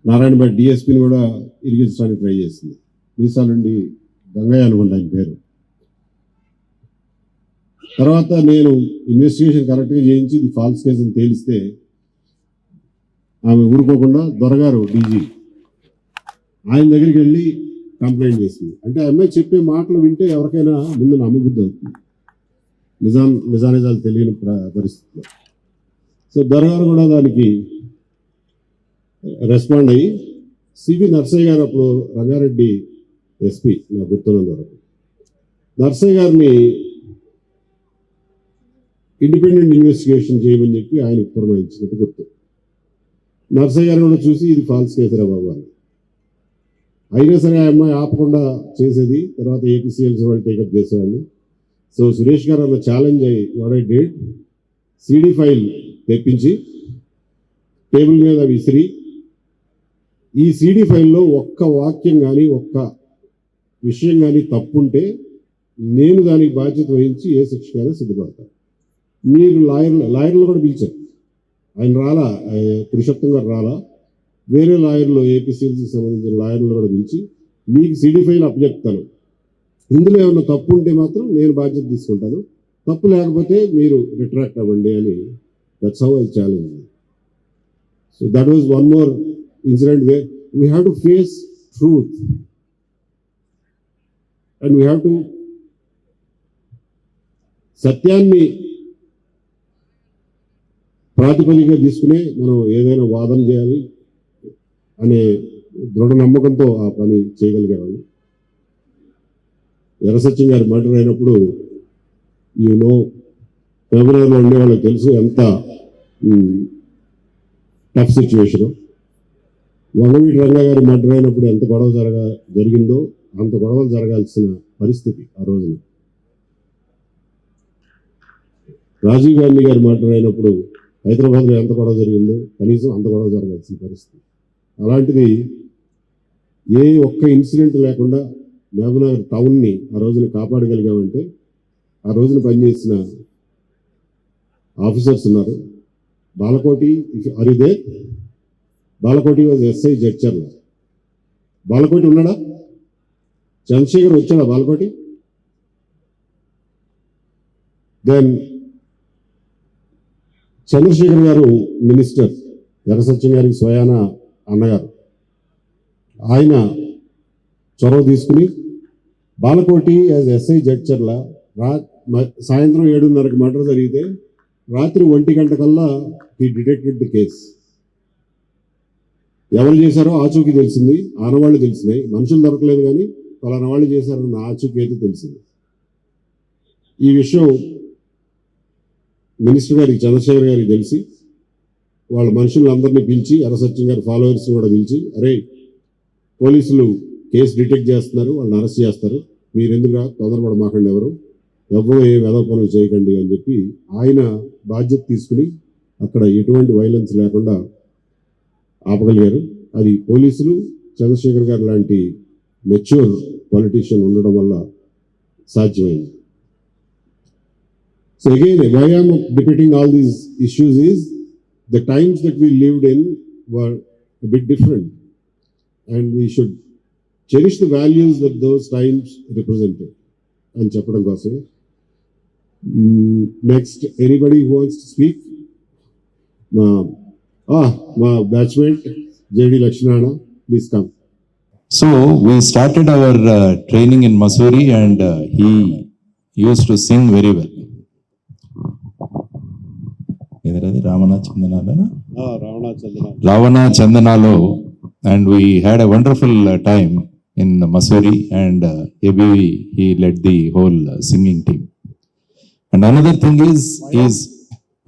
నారాయణపేట డిఎస్పీని కూడా ఇరిగించడానికి ట్రై చేసింది. మీసాల నుండి గంగయ్య అనుకుంటా ఆయన పేరు. తర్వాత నేను ఇన్వెస్టిగేషన్ కరెక్ట్గా చేయించి ఇది ఫాల్స్ కేసు అని తేలిస్తే ఆమె ఊరుకోకుండా దొరగారు డీజీ ఆయన దగ్గరికి వెళ్ళి కంప్లైంట్ చేసింది. అంటే ఆ అమ్మాయి చెప్పే మాటలు వింటే ఎవరికైనా ముందు నమ్మబుద్ధి అవుతుంది, నిజానిజాలు తెలియని పరిస్థితిలో. సో దొరగారు కూడా దానికి రెస్పాండ్ అయ్యి, సివి నర్సయ్య గారు అప్పుడు రంగారెడ్డి ఎస్పీ నాకు గుర్తున్నంత వరకు, నర్సయ్య గారిని ఇండిపెండెంట్ ఇన్వెస్టిగేషన్ చేయమని చెప్పి ఆయనకు పురమాయించినట్టు గుర్తు. నర్సయ్య గారు కూడా చూసి ఇది ఫాల్స్ కేసురా బాబు అని. అయినా సరే ఆ అమ్మాయి ఆపకుండా చేసేది. తర్వాత ఏపీసీఎల్సీ వాళ్ళు టేకప్ చేసేవాళ్ళు. సో సురేష్ గారు అన్న ఛాలెంజ్ అయ్యి what I did, CD file తెప్పించి టేబుల్ మీద విసిరి, ఈ CD ఫైల్లో ఒక్క వాక్యం కానీ ఒక్క విషయం కానీ తప్పుంటే నేను దానికి బాధ్యత వహించి ఏ శిక్షకైనా సిద్ధపడతాను. మీరు లాయర్లు కూడా పిలిచారు. ఆయన రాలా, పురుషోత్తం గారు రాలా, వేరే లాయర్లు ఏపీసీఎల్సీకి సంబంధించిన లాయర్లు కూడా పిలిచి మీకు CD ఫైల్ అప్పచెప్తాను, ఇందులో ఏమైనా తప్పు ఉంటే మాత్రం నేను బాధ్యత తీసుకుంటాను, తప్పు లేకపోతే మీరు రిట్రాక్ట్ అవ్వండి అని. That's how I challenge. So that was one more incident where we have to face truth and we have to సత్యాన్ని ప్రాతిపదికగా తీసుకునే మనం ఏదైనా వాదన చేయాలి అనే దృఢ నమ్మకంతో ఆ పని చేయగలిగేవాళ్ళు. ఎర్రసత్యం గారి మర్డర్ అయినప్పుడు ఫిబ్రవరిలో ఉండే వాళ్ళకి తెలుసు ఎంత టఫ్ సిచ్యువేషను. వంగవీటి రంగా గారి మర్డర్ అయినప్పుడు ఎంత గొడవ జరిగిందో అంత గొడవలు జరగాల్సిన పరిస్థితి ఆ రోజున. రాజీవ్ గాంధీ గారి మర్డర్ అయినప్పుడు హైదరాబాద్లో ఎంత గొడవ జరిగిందో కనీసం అంత గొడవ జరగాల్సిన పరిస్థితి. అలాంటిది ఏ ఒక్క ఇన్సిడెంట్ లేకుండా మహబూబ్నగర్ టౌన్ని ఆ రోజున కాపాడగలిగామంటే ఆ రోజున పనిచేసిన ఆఫీసర్స్ ఉన్నారు. బాలకోటి అరిదే, బాలకోటి వాజ్ SI జడ్చర్ల. బాలకోటి ఉన్నాడా? చంద్రశేఖర్ వచ్చాడా బాలకోటి? దెన్ చంద్రశేఖర్ గారు మినిస్టర్, ఎర్రసత్యం గారికి స్వయాన అన్నగారు, ఆయన చొరవ తీసుకుని బాలకోటి యాజ్ SI జడ్చర్ల సాయంత్రం 7:30కి మర్డర్ జరిగితే రాత్రి 1 గంట కల్లా ఈ డిటెక్టెడ్ ది కేస్. ఎవరు చేశారో ఆచూకీ తెలిసింది, ఆనవాళ్ళు తెలిసినాయి, మనుషులు దొరకలేదు కానీ పలానా వాళ్ళు చేశారన్న ఆచూకీ అయితే తెలిసింది. ఈ విషయం మినిస్టర్ గారికి చంద్రశేఖర్ గారికి తెలిసి వాళ్ళ మనుషులందరినీ పిలిచి ఎర్రసత్యం గారి ఫాలోవర్స్ని కూడా పిలిచి, అరే పోలీసులు కేసు డిటెక్ట్ చేస్తున్నారు, వాళ్ళని అరెస్ట్ చేస్తారు, మీరు ఎందుకుగా తొందరపడమాకండి, ఎవరు ఏ వెధవ పనులు చేయకండి అని చెప్పి ఆయన బాధ్యత తీసుకుని అక్కడ ఎటువంటి వైలెన్స్ లేకుండా ఆపగలిగారు. అది పోలీసులు, చంద్రశేఖర్ గారు లాంటి మెచ్యూర్ పొలిటీషియన్ ఉండడం వల్ల సాధ్యమైంది. So again, why I am debating all these issues is the times that we lived in were a bit different, and we should cherish the values that those times represented. And చెప్పడం కోసమే. Next, anybody who wants to speak? My batchmate JD Lakshmana, please come. So we started our training in Mussoorie, and he used to sing very well. Ravana Chandanalo, and we had a wonderful time in Mussoorie, and ABV, he led the whole singing team. And another thing is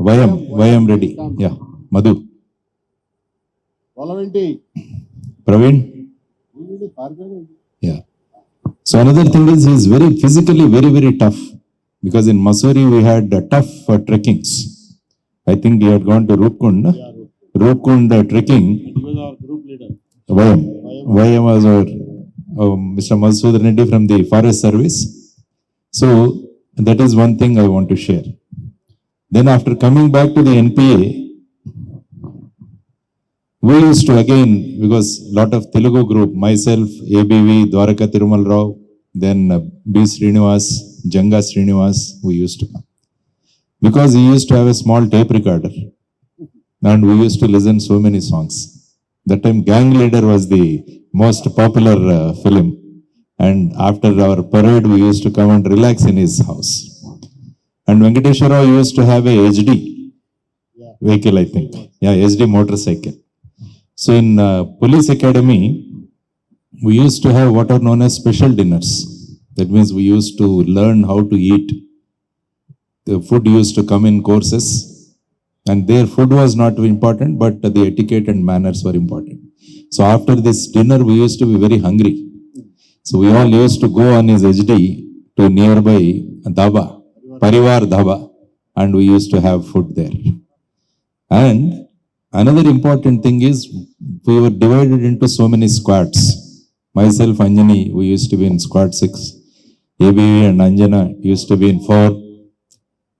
Vayam ready. Yeah, Madhu. Praveen. Yeah. So another thing is he is very physically very tough, because in Mussoorie we had tough trekkings. I think he had gone to Roopkund. Roopkund trekking. He was our group leader. Vayam was our Mr. Madhusudan Reddy from the Forest Service. So that is one thing I want to share. Then after coming back to the NPA, we used to again, because lot of Telugu group, myself, ABV, Dwaraka Thirumal Rao, then B. Srinivas, Janga Srinivas, we used to come. Because he used to have a small tape recorder, and we used to listen so many songs. That time Gang Leader was the most popular film, and after our parade we used to come and relax in his house. And Venkateshwara Rao used to have a HD vehicle, I think. Yeah, HD motorcycle. So in police academy, we used to have what are known as special dinners. That means we used to learn how to eat. The food used to come in courses, And their food was not important, but the etiquette and manners were important. So after this dinner, we used to be very hungry. So we all used to go on his HD to nearby dhaba, Parivar dhaba, and we used to have food there. And another important thing is we were divided into so many squads. Myself, Anjani, we used to be in squad 6. ABV and Anjana used to be in 4.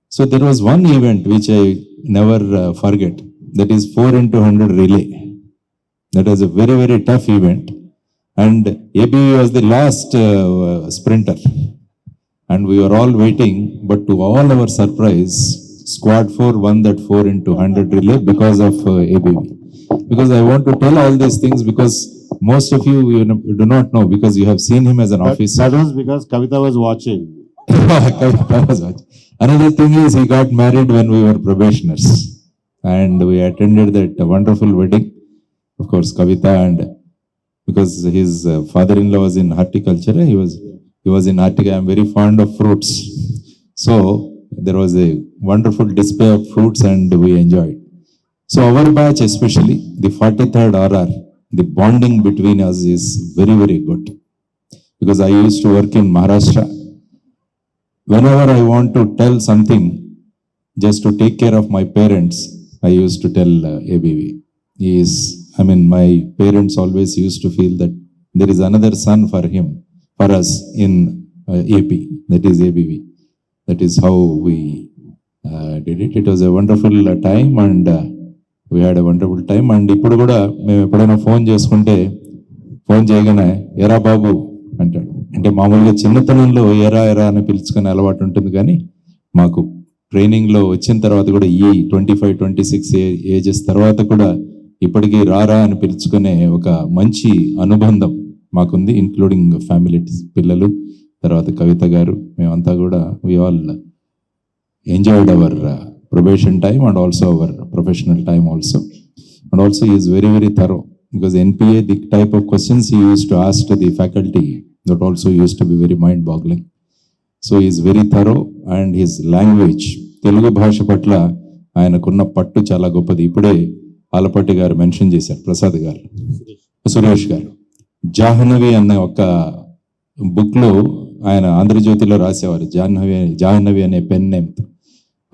So there was one event which I never forget. That is 4 into 100 relay. That was a very, very tough event. And ABV was the last sprinter. And we were all waiting, but to all our surprise, Squad 4 won that 4 into 100 relay because of ABV. Because I want to tell all these things because most of you, you do not know because you have seen him as an officer. That was because Kavita was watching. Kavita was watching. Another thing is he got married when we were probationers. And we attended that wonderful wedding. Of course, Kavita, and because his father-in-law was in horticulture, he was in horticulture. I am very fond of fruits. So there was a wonderful display of fruits and we enjoyed. So our batch, especially the 43rd RR, the bonding between us is very, very good. Because I used to work in Maharashtra. Whenever I want to tell something just to take care of my parents, I used to tell ABV. My parents always used to feel that there is another son for us in AP, that is ABV. That is how we did it. It was a wonderful time and we had a wonderful time. And ఇప్పుడు కూడా మేము ఎప్పుడైనా phone చేసుకుంటే phone చేయగానే ఎరా బాబు అంటాడు. అంటే మామూలుగా చిన్నతనంలో ఎరా ఎరా అని పిలుచుకునే అలవాటు ఉంటుంది, కానీ మాకు ట్రైనింగ్లో వచ్చిన తర్వాత కూడా ఈ 25-26 ఏజెస్ తర్వాత కూడా ఇప్పటికీ రారా అని పిలుచుకునే ఒక మంచి అనుబంధం మాకుంది, ఇంక్లూడింగ్ ఫ్యామిలీ పిల్లలు, తర్వాత కవిత గారు, మేమంతా కూడా we all enjoyed our probation time and also our professional time also. And also he is very, very thorough because NPA, the type of questions he used to ask to the faculty, that also used to be very mind-boggling. So he is very thorough and his language, Telugu భాష పట్ల ఆయనకున్న పట్టు చాలా గొప్పది. ఇప్పుడే ఆలపాటి గారు mention చేశారు, ప్రసాద్ గారు, సురేష్ గారు. జాహ్నవి అన్న ఒక బుక్లో ఆయన ఆంధ్రజ్యోతిలో రాసేవారు, జాహ్నవి అనే పెన్ నేమ్తో.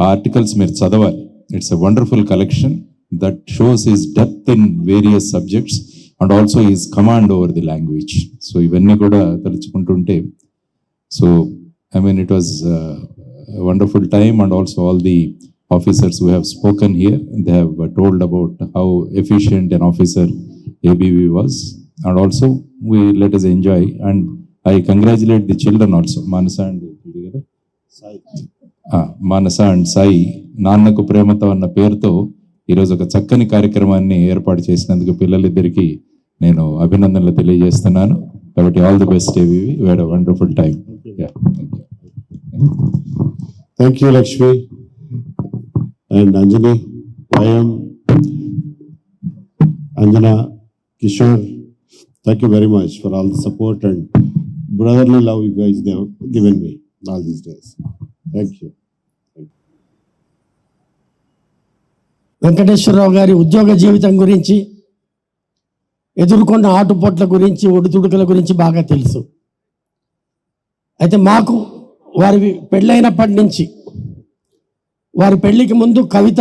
ఆ ఆర్టికల్స్ మీరు చదవాలి. It's a wonderful collection that shows his depth in various subjects and also his command over the language. So ఇవన్నీ కూడా తలుచుకుంటుంటే, so it was a wonderful time, and also all the officers who have spoken here, they have told about how efficient an officer ABV was, and also we let us enjoy. And I congratulate the children also, Manasa and Sai. Nannaku Prematho అన్న పేరుతో ఈరోజు ఒక చక్కని కార్యక్రమాన్ని ఏర్పాటు చేసినందుకు పిల్లలిద్దరికీ నేను అభినందనలు తెలియజేస్తున్నాను. కాబట్టి all the best ABV. We had a wonderful time. Yeah, thank you. Thank you, Lakshmi and Anjani, Payam, Anjana, Kishore. Thank you very much for all the support and brotherly love you guys have given me all these days. Thank you. Venkateswararao గారి ఉద్యోగ జీవితం గురించి, ఎదుర్కొన్న ఆటుపోట్ల గురించి, ఒడిదుడుకుల గురించి బాగా తెలుసు. అయితే మాకు వారి పెళ్ళైనప్పటి నుంచి, వారి పెళ్లికి ముందు కవిత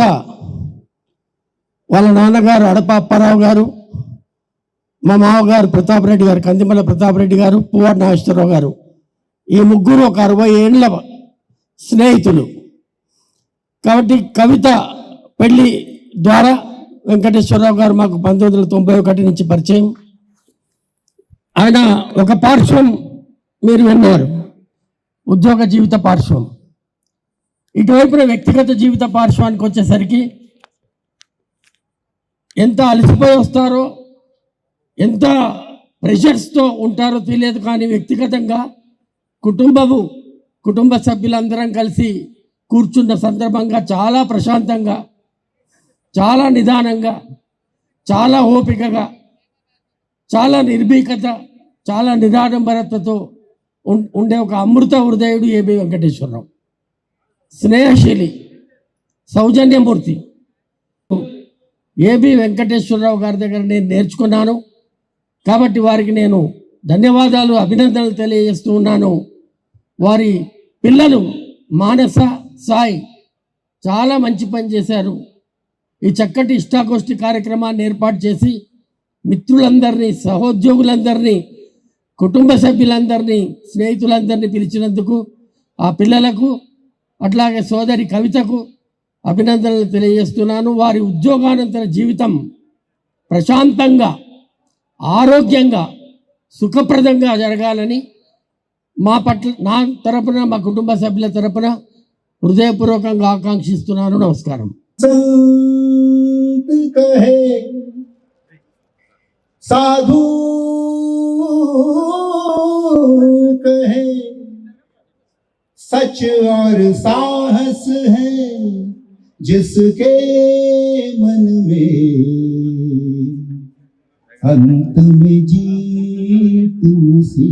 వాళ్ళ నాన్నగారు అడప అప్పారావు గారు, మా మామగారు ప్రతాప్ రెడ్డి గారు, కందిమల ప్రతాప్ రెడ్డి గారు, పువ్వాడ నాగేశ్వరరావు గారు, ఈ ముగ్గురు ఒక 60 ఏళ్ళ స్నేహితులు. కాబట్టి కవిత పెళ్లి ద్వారా వెంకటేశ్వరరావు గారు మాకు 1991 నుంచి పరిచయం. ఆయన ఒక పార్శ్వం మీరు విన్నారు, ఉద్యోగ జీవిత పార్శ్వం. ఇటువైపున వ్యక్తిగత జీవిత పార్శ్వానికి వచ్చేసరికి ఎంత అలసిపోయి వస్తారో, ఎంత ప్రెషర్స్తో ఉంటారో తెలియదు, కానీ వ్యక్తిగతంగా కుటుంబ సభ్యులందరం కలిసి కూర్చున్న సందర్భంగా చాలా ప్రశాంతంగా, చాలా నిదానంగా, చాలా ఓపికగా, చాలా నిర్భీకత, చాలా నిరాడంబరతతో ఉండే ఒక అమృత హృదయుడు ఏబి వెంకటేశ్వరరావు. స్నేహశీలి, సౌజన్యమూర్తి, ఏబి వెంకటేశ్వరరావు గారి దగ్గర నేను నేర్చుకున్నాను. కాబట్టి వారికి నేను ధన్యవాదాలు, అభినందనలు తెలియజేస్తూ ఉన్నాను. వారి పిల్లలు మానస, సాయి చాలా మంచి పని చేశారు. ఈ చక్కటి ఇష్టాగోష్ఠి కార్యక్రమాన్ని ఏర్పాటు చేసి మిత్రులందరినీ, సహోద్యోగులందరినీ, కుటుంబ సభ్యులందరినీ, స్నేహితులందరినీ పిలిచినందుకు ఆ పిల్లలకు అట్లాగే సోదరి కవితకు అభినందనలు తెలియజేస్తున్నాను. వారి ఉద్యోగానంతర జీవితం ప్రశాంతంగా, ఆరోగ్యంగా, సుఖప్రదంగా జరగాలని మా పట్ల, నా తరపున, మా కుటుంబ సభ్యుల తరపున హృదయపూర్వకంగా ఆకాంక్షిస్తున్నాను. నమస్కారం. कहे साधु कहे सच और साहस है जिसके मन में अंत में जीत उसी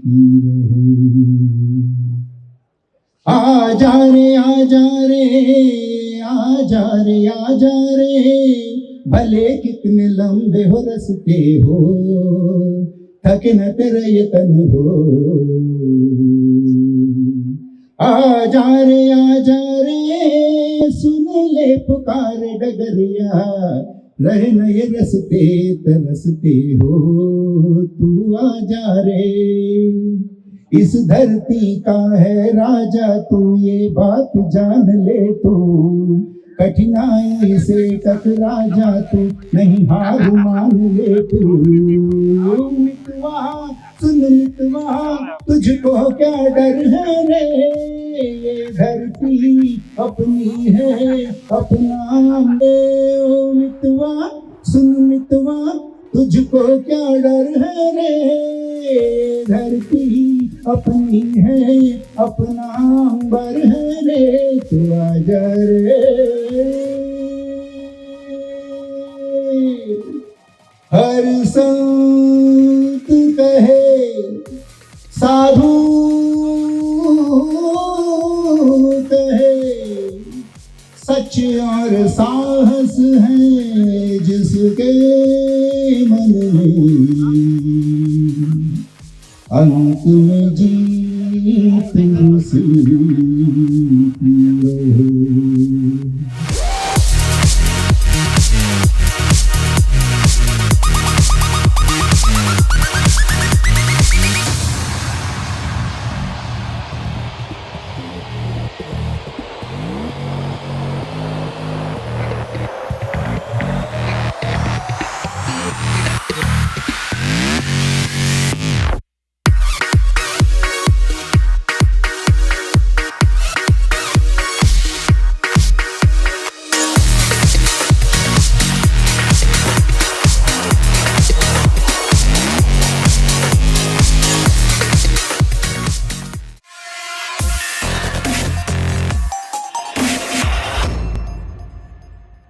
की रहे। आ जा रे आ जा रे आ जा रे आ जा रे, भले कितने लंबे हो रस्ते हो, थके न तेरा ये तन हो। आ जा रे सुन ले पुकार डगरिया, रहे न ये रस्ते तरसते हो। तू आ जा रे, इस धरती का है राजा तू, ये बात जान ले तू। कठिनाई से टकरा जा तू, नहीं हार मान ले तू। मितवा सुन मितवा, तुझको क्या डर है रे, ये धरती अपनी है अपना ले। ओ मितवा सुन मितवा, तुझको क्या डर है रे, धरती अपनी है अपना अंबर है रे। तू आजा रे, हर संत कहे साधु कहे सच और साहस है जिसके मन में अंत में जीत उसी की रहे।